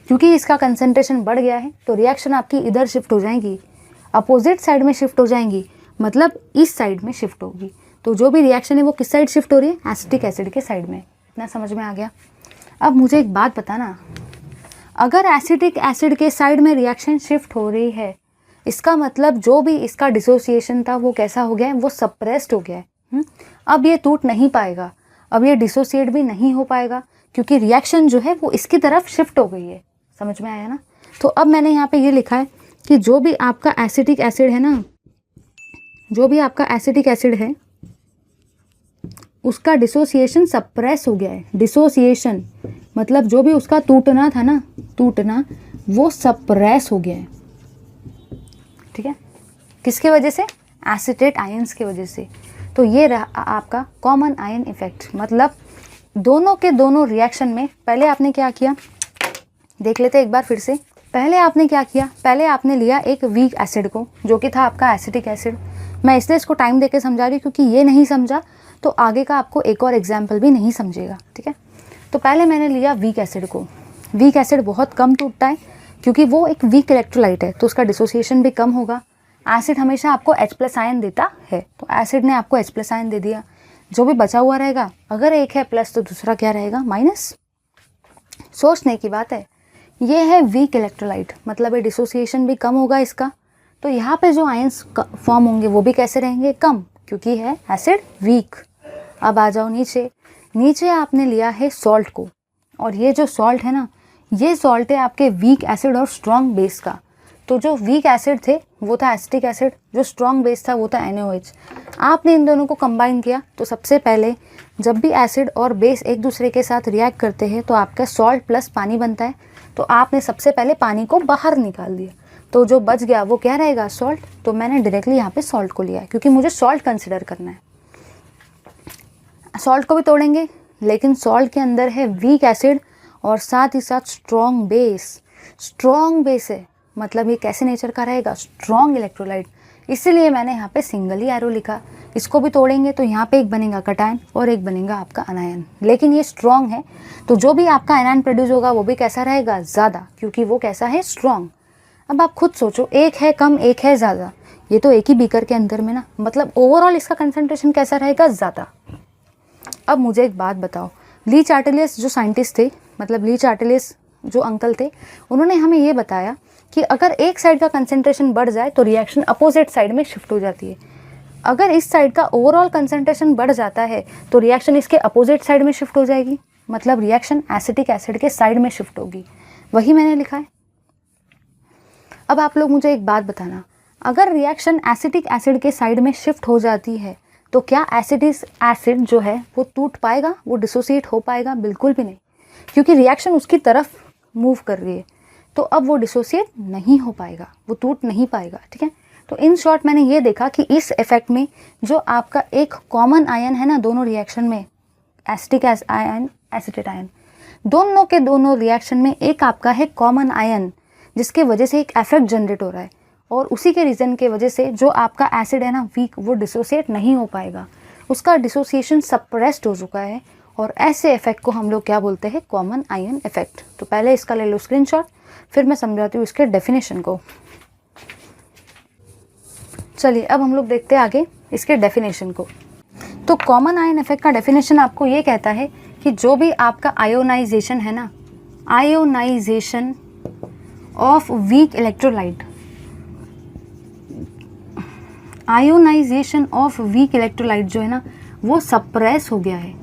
क्योंकि इसका कंसंट्रेशन बढ़ गया है तो रिएक्शन आपकी इधर शिफ्ट हो जाएंगी, अपोजिट साइड में शिफ्ट हो जाएंगी, मतलब इस साइड में शिफ्ट होगी। तो जो भी रिएक्शन है वो किस साइड शिफ्ट हो रही है, एसिटिक एसिड के साइड में। इतना समझ में आ गया। अब मुझे एक बात बताना, अगर एसिटिक एसिड के साइड में रिएक्शन शिफ्ट हो रही है, इसका मतलब जो भी इसका डिसोसिएशन था वो कैसा हो गया है, वो सप्रेस्ड हो गया है। अब ये टूट नहीं पाएगा, अब ये डिसोसिएट भी नहीं हो पाएगा, क्योंकि रिएक्शन जो है वो इसकी तरफ शिफ्ट हो गई है। समझ में आया ना। तो अब मैंने यहाँ पे ये लिखा है कि जो भी आपका एसिटिक एसिड है ना, जो भी आपका एसिटिक एसिड है उसका डिसोसिएशन सप्रेस हो गया है। डिसोसिएशन मतलब जो भी उसका टूटना था ना, टूटना, वो सप्रेस हो गया है, ठीक है। किसके वजह से, एसिटेट आयंस की वजह से। तो ये रहा आपका कॉमन आयन इफेक्ट। मतलब दोनों के दोनों रिएक्शन में पहले आपने क्या किया, देख लेते एक बार फिर से। पहले आपने क्या किया, पहले आपने लिया एक वीक एसिड को जो कि था आपका एसिटिक एसिड। मैं इसलिए इसको टाइम देके समझा रही हूँ क्योंकि ये नहीं समझा तो आगे का आपको एक और एग्जाम्पल भी नहीं समझेगा, ठीक है। तो पहले मैंने लिया वीक एसिड को। वीक एसिड बहुत कम टूटता है क्योंकि वो एक वीक इलेक्ट्रोलाइट है, तो उसका डिसोसिएशन भी कम होगा। एसिड हमेशा आपको H+ आयन देता है, तो एसिड ने आपको H+ आयन दे दिया। जो भी बचा हुआ रहेगा, अगर एक है प्लस तो दूसरा क्या रहेगा, माइनस। सोचने की बात है। ये है वीक इलेक्ट्रोलाइट, मतलब ये डिसोसिएशन भी कम होगा इसका। तो यहाँ पे जो आयंस फॉर्म होंगे वो भी कैसे रहेंगे, कम, क्योंकि है एसिड वीक। अब आ जाओ नीचे। नीचे आपने लिया है सॉल्ट को, और ये जो सॉल्ट है ना, ये सॉल्ट है आपके वीक एसिड और स्ट्रॉन्ग बेस का। तो जो वीक एसिड थे वो था एसिटिक एसिड, जो स्ट्रॉन्ग बेस था वो था NaOH। आपने इन दोनों को कंबाइन किया तो सबसे पहले जब भी एसिड और बेस एक दूसरे के साथ रिएक्ट करते हैं तो आपका सॉल्ट प्लस पानी बनता है। तो आपने सबसे पहले पानी को बाहर निकाल दिया, तो जो बच गया वो क्या रहेगा, सॉल्ट। तो मैंने डायरेक्टली यहाँ पे सॉल्ट को लिया है क्योंकि मुझे सॉल्ट कंसिडर करना है। सॉल्ट को भी तोड़ेंगे, लेकिन सॉल्ट के अंदर है वीक एसिड और साथ ही साथ स्ट्रॉन्ग बेस। स्ट्रॉन्ग बेस है मतलब ये कैसे नेचर का रहेगा, स्ट्रॉन्ग इलेक्ट्रोलाइट, इसीलिए मैंने यहाँ पे सिंगल ही एरो लिखा। इसको भी तोड़ेंगे तो यहाँ पे एक बनेगा कटायन और एक बनेगा आपका अनायन, लेकिन ये स्ट्रॉन्ग है तो जो भी आपका आयन प्रोड्यूस होगा वो भी कैसा रहेगा, ज़्यादा, क्योंकि वो कैसा है, स्ट्रॉन्ग। अब आप खुद सोचो, एक है कम एक है ज़्यादा, ये तो एक ही बीकर के अंदर में ना, मतलब ओवरऑल इसका कंसंट्रेशन कैसा रहेगा, ज़्यादा। अब मुझे एक बात बताओ, ली चार्टिलियस जो साइंटिस्ट थे, मतलब ली चार्टिलियस जो अंकल थे, उन्होंने हमें ये बताया कि अगर एक साइड का कंसंट्रेशन बढ़ जाए तो रिएक्शन अपोजिट साइड में शिफ्ट हो जाती है। अगर इस साइड का ओवरऑल कंसंट्रेशन बढ़ जाता है तो रिएक्शन इसके अपोजिट साइड में शिफ्ट हो जाएगी, मतलब रिएक्शन एसिटिक एसिड के साइड में शिफ्ट होगी। वही मैंने लिखा है। अब आप लोग मुझे एक बात बताना, अगर रिएक्शन एसिटिक एसिड के साइड में शिफ्ट हो जाती है तो क्या एसिडिक एसिड जो है वो टूट पाएगा, वो डिसोसिएट हो पाएगा? बिल्कुल भी नहीं, क्योंकि रिएक्शन उसकी तरफ मूव कर रही है, तो अब वो डिसोसिएट नहीं हो पाएगा, वो टूट नहीं पाएगा। ठीक है, तो इन शॉर्ट मैंने ये देखा कि इस इफेक्ट में जो आपका एक कॉमन आयन है ना दोनों रिएक्शन में, एसिटिक आयन एसिटेट आयन, दोनों के दोनों रिएक्शन में एक आपका है कॉमन आयन, जिसके वजह से एक इफेक्ट जनरेट हो रहा है, और उसी के रीज़न के वजह से जो आपका एसिड है ना वीक, वो डिसोसिएट नहीं हो पाएगा, उसका डिसोसिएशन सप्रेस्ड हो चुका है, और ऐसे इफेक्ट को हम लोग क्या बोलते हैं, कॉमन आयन इफेक्ट। तो पहले इसका ले लो स्क्रीनशॉट, फिर मैं समझाती हूँ इसके डेफिनेशन को। चलिए अब हम लोग देखते हैं आगे इसके डेफिनेशन को। तो कॉमन आयन इफेक्ट का डेफिनेशन आपको ये कहता है कि जो भी आपका आयोनाइजेशन है ना, ionisation of weak electrolyte, ionisation of weak electrolyte जो है ना वो सप्रेस हो गया है।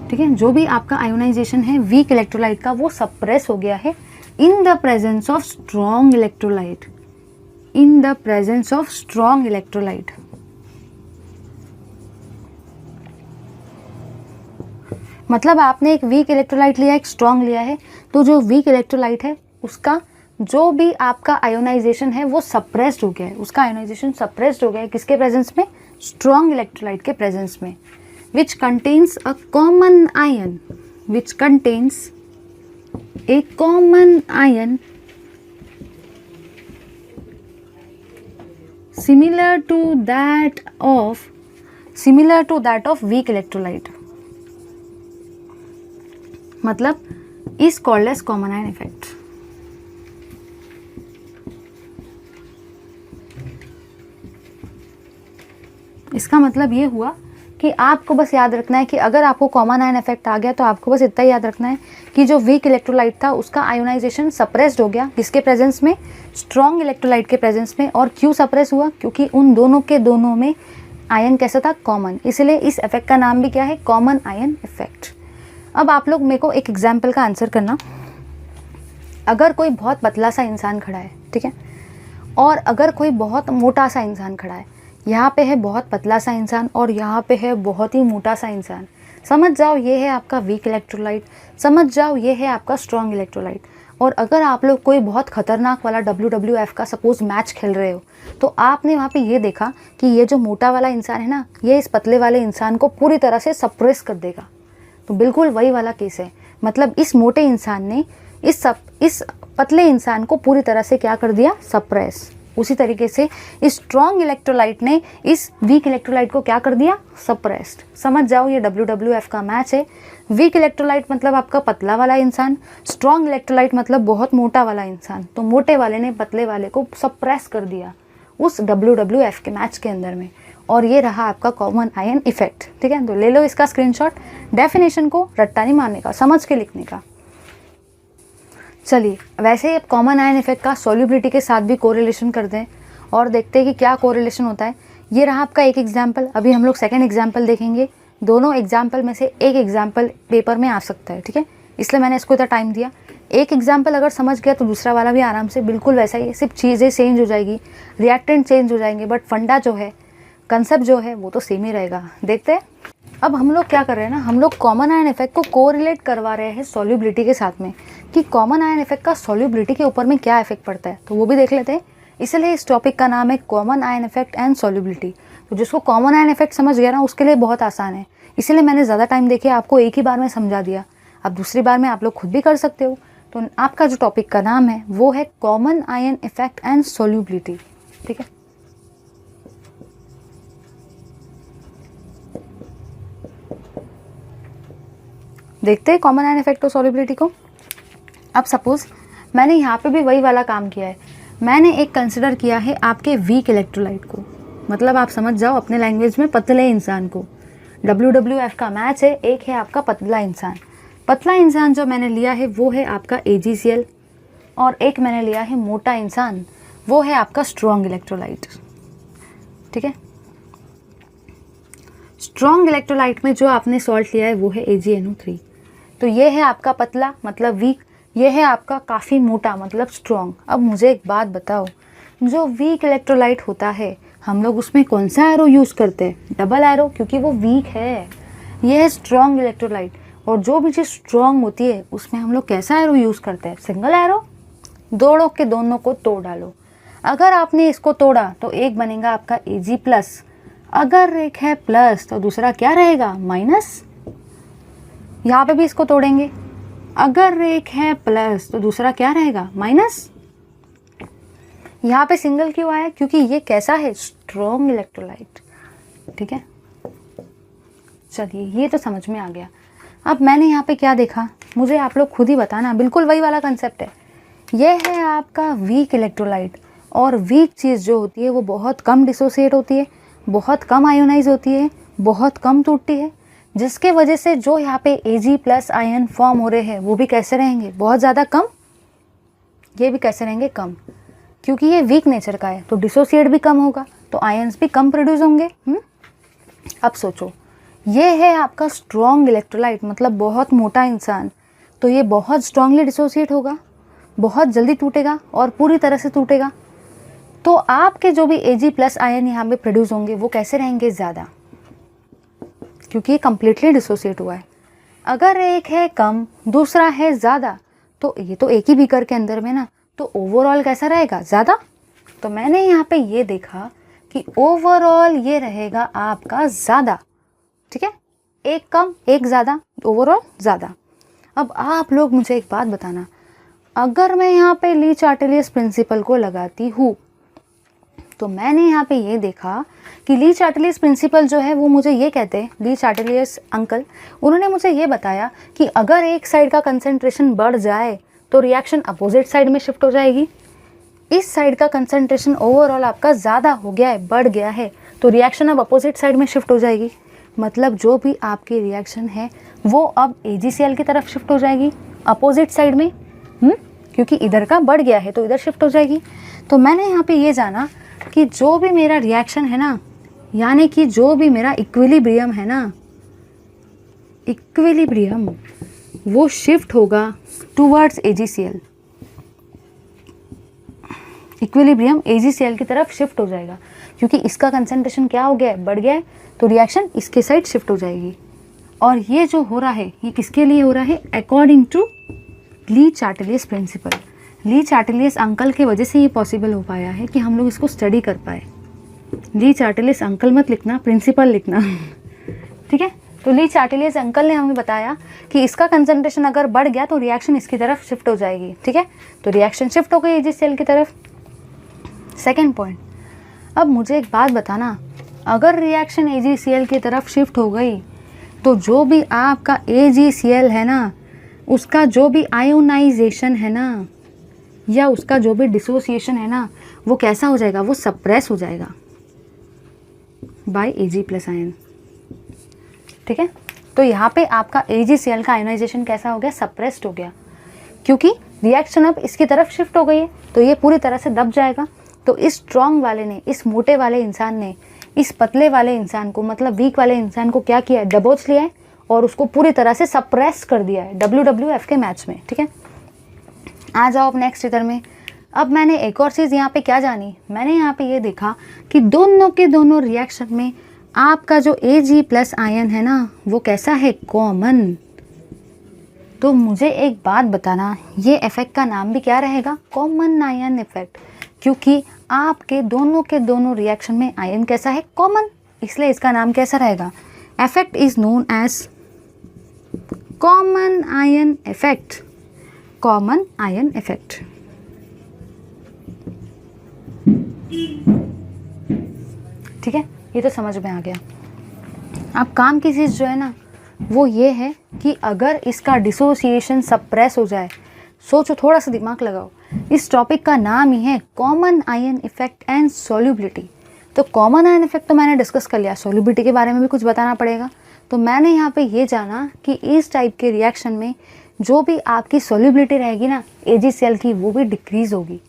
ठीक है, जो भी आपका आयोनाइजेशन है वीक इलेक्ट्रोलाइट का वो सप्रेस हो गया है in the presence of strong electrolyte, in the presence of strong electrolyte. मतलब आपने एक वीक इलेक्ट्रोलाइट लिया, एक स्ट्रॉन्ग लिया है, तो जो वीक इलेक्ट्रोलाइट है उसका जो भी आपका आयोनाइजेशन है वो सप्रेस्ड हो गया है, उसका आयोनाइजेशन सप्रेस्ड हो गया है किसके प्रेजेंस में, स्ट्रॉन्ग इलेक्ट्रोलाइट के प्रेजेंस में, which contains a common ion, which contains a common ion similar to that of weak electrolyte, मतलब is called as common ion effect। इसका मतलब ये हुआ कि आपको बस याद रखना है कि अगर आपको कॉमन आयन इफेक्ट आ गया तो आपको बस इतना ही याद रखना है कि जो वीक इलेक्ट्रोलाइट था उसका आयोनाइजेशन सप्रेस्ड हो गया, किसके प्रेजेंस में, स्ट्रॉन्ग इलेक्ट्रोलाइट के प्रेजेंस में। और क्यों सप्रेस हुआ, क्योंकि उन दोनों के दोनों में आयन कैसा था, कॉमन, इसलिए इस इफेक्ट का नाम भी क्या है, कॉमन आयन इफेक्ट। अब आप लोग मेरे को एक एग्जाम्पल का आंसर करना। अगर कोई बहुत पतला सा इंसान खड़ा है, ठीक है, और अगर कोई बहुत मोटा सा इंसान खड़ा है, यहाँ पे है बहुत पतला सा इंसान और यहाँ पे है बहुत ही मोटा सा इंसान, समझ जाओ ये है आपका वीक इलेक्ट्रोलाइट, समझ जाओ ये है आपका स्ट्रॉन्ग इलेक्ट्रोलाइट। और अगर आप लोग कोई बहुत खतरनाक वाला WWF का सपोज मैच खेल रहे हो, तो आपने वहाँ पे ये देखा कि ये जो मोटा वाला इंसान है ना, ये इस पतले वाले इंसान को पूरी तरह से सप्रेस कर देगा। तो बिल्कुल वही वाला केस है, मतलब इस मोटे इंसान ने इस पतले इंसान को पूरी तरह से क्या कर दिया, सप्रेस। उसी तरीके से इस स्ट्रॉन्ग इलेक्ट्रोलाइट ने इस वीक इलेक्ट्रोलाइट को क्या कर दिया, सप्रेस्ड। समझ जाओ ये WWF का मैच है। वीक इलेक्ट्रोलाइट मतलब आपका पतला वाला इंसान, स्ट्रॉन्ग इलेक्ट्रोलाइट मतलब बहुत मोटा वाला इंसान। तो मोटे वाले ने पतले वाले को सप्रेस कर दिया उस WWF के मैच के अंदर में, और ये रहा आपका कॉमन आयन इफेक्ट। ठीक है, तो ले लो इसका स्क्रीनशॉट, डेफिनेशन को रट्टा नहीं मारने का, समझ के लिखने का। चलिए वैसे ही कॉमन आयन इफेक्ट का सॉल्युबिलिटी के साथ भी कोरिलेशन करते हैं और देखते हैं कि क्या कोरिलेशन होता है। ये रहा आपका एक एग्जाम्पल, अभी हम लोग सेकंड एग्जाम्पल देखेंगे। दोनों एग्जाम्पल में से एक एग्जाम्पल पेपर में आ सकता है, ठीक है, इसलिए मैंने इसको इतना टाइम दिया। एक एग्जाम्पल अगर समझ गया तो दूसरा वाला भी आराम से बिल्कुल वैसा ही है, सिर्फ चीज़ें चेंज हो जाएगी, रिएक्टेंट चेंज हो जाएंगे, बट फंडा जो है, कंसेप्ट जो है वो तो सेम ही रहेगा। देखते हैं अब हम लोग क्या कर रहे हैं ना, हम लोग कॉमन आयन इफेक्ट को कोरिलेट करवा रहे हैं सॉल्युबिलिटी के साथ में, कि कॉमन आयन इफेक्ट का सॉल्युबिलिटी के ऊपर में क्या इफेक्ट पड़ता है, तो वो भी देख लेते हैं। इसलिए इस टॉपिक का नाम है common ion effect and solubility. तो जिसको कॉमन आयन इफेक्ट समझ गया ना, उसके लिए बहुत आसान है, इसलिए मैंने ज़्यादा टाइम देके आपको एक ही बार में समझा दिया। अब दूसरी बार में आप लोग खुद भी कर सकते हो। तो आपका जो टॉपिक का नाम है वो है common ion effect and solubility, ठीक है। देखते हैं कॉमन आयन इफेक्ट और सॉल्युबिलिटी को। अब सपोज मैंने यहाँ पे भी वही वाला काम किया है, मैंने एक कंसिडर किया है आपके वीक इलेक्ट्रोलाइट को, मतलब आप समझ जाओ अपने लैंग्वेज में पतले इंसान को। WWF का मैच है, एक है आपका पतला इंसान। पतला इंसान जो मैंने लिया है वो है आपका AgCl, और एक मैंने लिया है मोटा इंसान, वो है आपका स्ट्रॉन्ग इलेक्ट्रोलाइट, ठीक है। स्ट्रॉन्ग इलेक्ट्रोलाइट में जो आपने सॉल्ट लिया है वो है AgNO3। तो ये है आपका पतला मतलब वीक, ये है आपका काफ़ी मोटा मतलब स्ट्रॉन्ग। अब मुझे एक बात बताओ, जो वीक इलेक्ट्रोलाइट होता है हम लोग उसमें कौन सा एरो यूज़ करते हैं? डबल एरो, क्योंकि वो वीक है। ये है स्ट्रॉन्ग इलेक्ट्रोलाइट, और जो भी चीज़ स्ट्रॉन्ग होती है उसमें हम लोग कैसा एरो यूज़ करते हैं? Single arrow. दोनों के दोनों को तोड़ डालो, अगर आपने इसको तोड़ा तो एक बनेगा आपका Ag+, अगर एक है प्लस तो दूसरा क्या रहेगा? माइनस। यहाँ पे भी इसको तोड़ेंगे, अगर एक है प्लस तो दूसरा क्या रहेगा? माइनस। यहाँ पे सिंगल क्यों आया? क्योंकि ये कैसा है? स्ट्रॉन्ग इलेक्ट्रोलाइट, ठीक है। चलिए ये तो समझ में आ गया। अब मैंने यहाँ पे क्या देखा, मुझे आप लोग खुद ही बताना, बिल्कुल वही वाला कंसेप्ट है। ये है आपका वीक इलेक्ट्रोलाइट, और वीक चीज़ जो होती है वो बहुत कम डिसोसिएट होती है, बहुत कम आयोनाइज होती है, बहुत कम टूटती है, जिसके वजह से जो यहाँ पे Ag+ आयन फॉर्म हो रहे हैं वो भी कैसे रहेंगे? बहुत ज़्यादा कम। ये भी कैसे रहेंगे? कम, क्योंकि ये वीक नेचर का है तो डिसोसिएट भी कम होगा, तो आयन्स भी कम प्रोड्यूस होंगे। अब सोचो, ये है आपका स्ट्रॉन्ग इलेक्ट्रोलाइट मतलब बहुत मोटा इंसान, तो ये बहुत स्ट्रांगली डिसोसिएट होगा, बहुत जल्दी टूटेगा और पूरी तरह से टूटेगा। तो आपके जो भी Ag+ आयन यहाँ पे प्रोड्यूस होंगे वो कैसे रहेंगे? ज़्यादा, क्योंकि ये कम्प्लीटली डिसोसिएट हुआ है। अगर एक है कम, दूसरा है ज़्यादा, तो ये तो एक ही बीकर के अंदर में ना, तो ओवरऑल कैसा रहेगा? ज़्यादा। तो मैंने यहाँ पे ये देखा कि ओवरऑल ये रहेगा आपका ज़्यादा, ठीक है। एक कम एक ज़्यादा, ओवरऑल ज़्यादा। अब आप लोग मुझे एक बात बताना, अगर मैं यहाँ पे ली चार्टेलियस प्रिंसिपल को लगाती हूँ, तो मैंने यहाँ पे ये देखा कि ली चार्टेलियस प्रिंसिपल जो है वो मुझे ये कहते हैं, ली चार्टेलियस अंकल, उन्होंने मुझे ये बताया कि अगर एक साइड का कंसंट्रेशन बढ़ जाए तो रिएक्शन अपोजिट साइड में शिफ्ट हो जाएगी। इस साइड का कंसंट्रेशन ओवरऑल आपका ज़्यादा हो गया है, बढ़ गया है, तो रिएक्शन अब अपोजिट साइड में शिफ्ट हो जाएगी। मतलब जो भी आपकी रिएक्शन है वो अब AgCl की तरफ शिफ्ट हो जाएगी अपोजिट साइड में, क्योंकि इधर का बढ़ गया है तो इधर शिफ्ट हो जाएगी। तो मैंने यहाँ पे ये जाना कि जो भी मेरा रिएक्शन है ना, यानी कि जो भी मेरा इक्विलिब्रियम है ना, इक्विलिब्रियम वो शिफ्ट होगा टूवर्ड्स AgCl। इक्विलिब्रियम AgCl की तरफ शिफ्ट हो जाएगा, क्योंकि इसका कंसंट्रेशन क्या हो गया है? बढ़ गया है, तो रिएक्शन इसके साइड शिफ्ट हो जाएगी। और ये जो हो रहा है ये किसके लिए हो रहा है? According to Le Chatelier's principle. Le Chatelier's uncle के वजह से ये पॉसिबल हो पाया है कि हम लोग इसको स्टडी कर पाए। ली चार्टेलियस अंकल मत लिखना, प्रिंसिपल लिखना, ठीक है। तो ली चार्टेलियस अंकल ने हमें बताया कि इसका कंसंट्रेशन अगर बढ़ गया तो रिएक्शन इसकी तरफ शिफ्ट हो जाएगी, ठीक है। तो रिएक्शन शिफ्ट हो गई AgCl की तरफ। सेकेंड पॉइंट, अब मुझे एक बात बताना, अगर रिएक्शन AgCl की तरफ शिफ्ट हो गई तो जो भी आपका AgCl है ना, उसका जो भी आयोनाइजेशन है ना, या उसका जो भी डिसोसिएशन है ना, वो कैसा हो जाएगा? वो सप्रेस हो जाएगा बाय Ag+ आयन, ठीक है। तो यहाँ पे आपका AgCl का आयोनाइजेशन कैसा हो गया? सप्रेस्ड हो गया, क्योंकि रिएक्शन अब इसकी तरफ शिफ्ट हो गई है, तो ये पूरी तरह से दब जाएगा। तो इस स्ट्रॉन्ग वाले ने, इस मोटे वाले इंसान ने इस पतले वाले इंसान को, मतलब वीक वाले इंसान को क्या किया है? दबोच लिया है और उसको पूरी तरह से सप्रेस कर दिया है WWF के मैच में, ठीक है। आ जाओ अब नेक्स्ट इधर में। अब मैंने एक और चीज़ यहाँ पे क्या जानी, मैंने यहाँ पे ये देखा कि दोनों के दोनों रिएक्शन में आपका जो Ag+ आयन है ना वो कैसा है, कॉमन। तो मुझे एक बात बताना, ये इफेक्ट का नाम भी क्या रहेगा, कॉमन आयन इफेक्ट, क्योंकि आपके दोनों के दोनों रिएक्शन में आयन कैसा है, कॉमन, इसलिए इसका नाम कैसा रहेगा, effect is known as common ion effect, common ion effect. ठीक है, ये तो समझ में आ गया। अब काम की चीज़ जो है ना वो ये है कि अगर इसका डिसोसिएशन सप्रेस हो जाए, सोचो, थोड़ा सा दिमाग लगाओ, इस टॉपिक का नाम ही है common ion effect and solubility. तो कॉमन आयन इफेक्ट तो मैंने डिस्कस कर लिया, सॉल्युबिलिटी के बारे में भी कुछ बताना पड़ेगा। तो मैंने यहाँ पे ये जाना कि इस टाइप के रिएक्शन में जो भी आपकी सॉल्युबिलिटी रहेगी ना AgCl की, वो भी डिक्रीज होगी,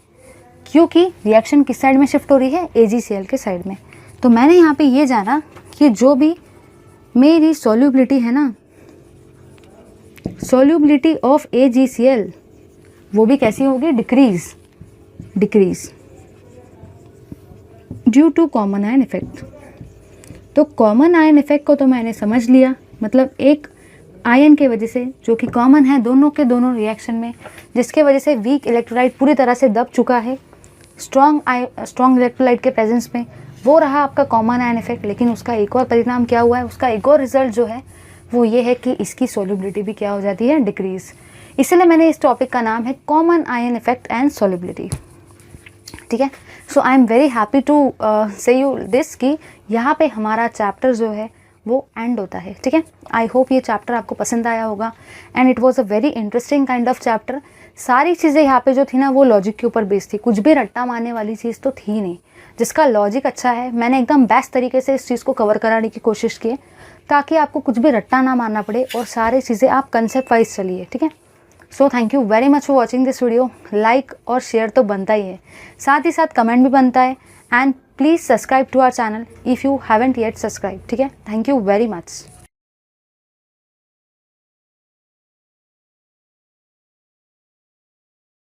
क्योंकि रिएक्शन किस साइड में शिफ्ट हो रही है, AgCl के साइड में। तो मैंने यहाँ पे ये जाना कि जो भी मेरी सॉल्युबिलिटी है ना, सॉल्युबिलिटी ऑफ AgCl वो भी कैसी होगी, decrease due to common ion effect. तो कॉमन आयन इफेक्ट को तो मैंने समझ लिया, मतलब एक आयन के वजह से जो कि कॉमन है दोनों के दोनों रिएक्शन में, जिसके वजह से वीक इलेक्ट्रोलाइट पूरी तरह से दब चुका है स्ट्रॉन्ग इलेक्ट्रोलाइट के प्रेजेंस में, वो रहा आपका कॉमन आयन इफेक्ट। लेकिन उसका एक और परिणाम क्या हुआ है, उसका एक और रिजल्ट जो है वो ये है कि इसकी सॉल्युबिलिटी भी क्या हो जाती है, डिक्रीज। इसलिए मैंने इस टॉपिक का नाम है common ion effect and solubility. ठीक है, so I am very happy to say you this कि यहाँ पे हमारा चैप्टर जो है वो एंड होता है। ठीक है, आई होप ये चैप्टर आपको पसंद आया होगा and it was a very interesting kind of chapter. सारी चीज़ें यहाँ पे जो थी ना वो लॉजिक के ऊपर बेस्ड थी, कुछ भी रट्टा मारने वाली चीज़ तो थी नहीं। जिसका लॉजिक अच्छा है, मैंने एकदम बेस्ट तरीके से इस चीज़ को कवर कराने की कोशिश की ताकि आपको कुछ भी रट्टा ना मारना पड़े और सारी चीज़ें आप कंसेप्ट वाइज चलिए। ठीक है, so thank you very much for watching this video. Like और शेयर तो बनता ही है, साथ ही साथ कमेंट भी बनता है, and please subscribe to our channel if you haven't yet subscribe. ठीक है, थैंक यू वेरी मच।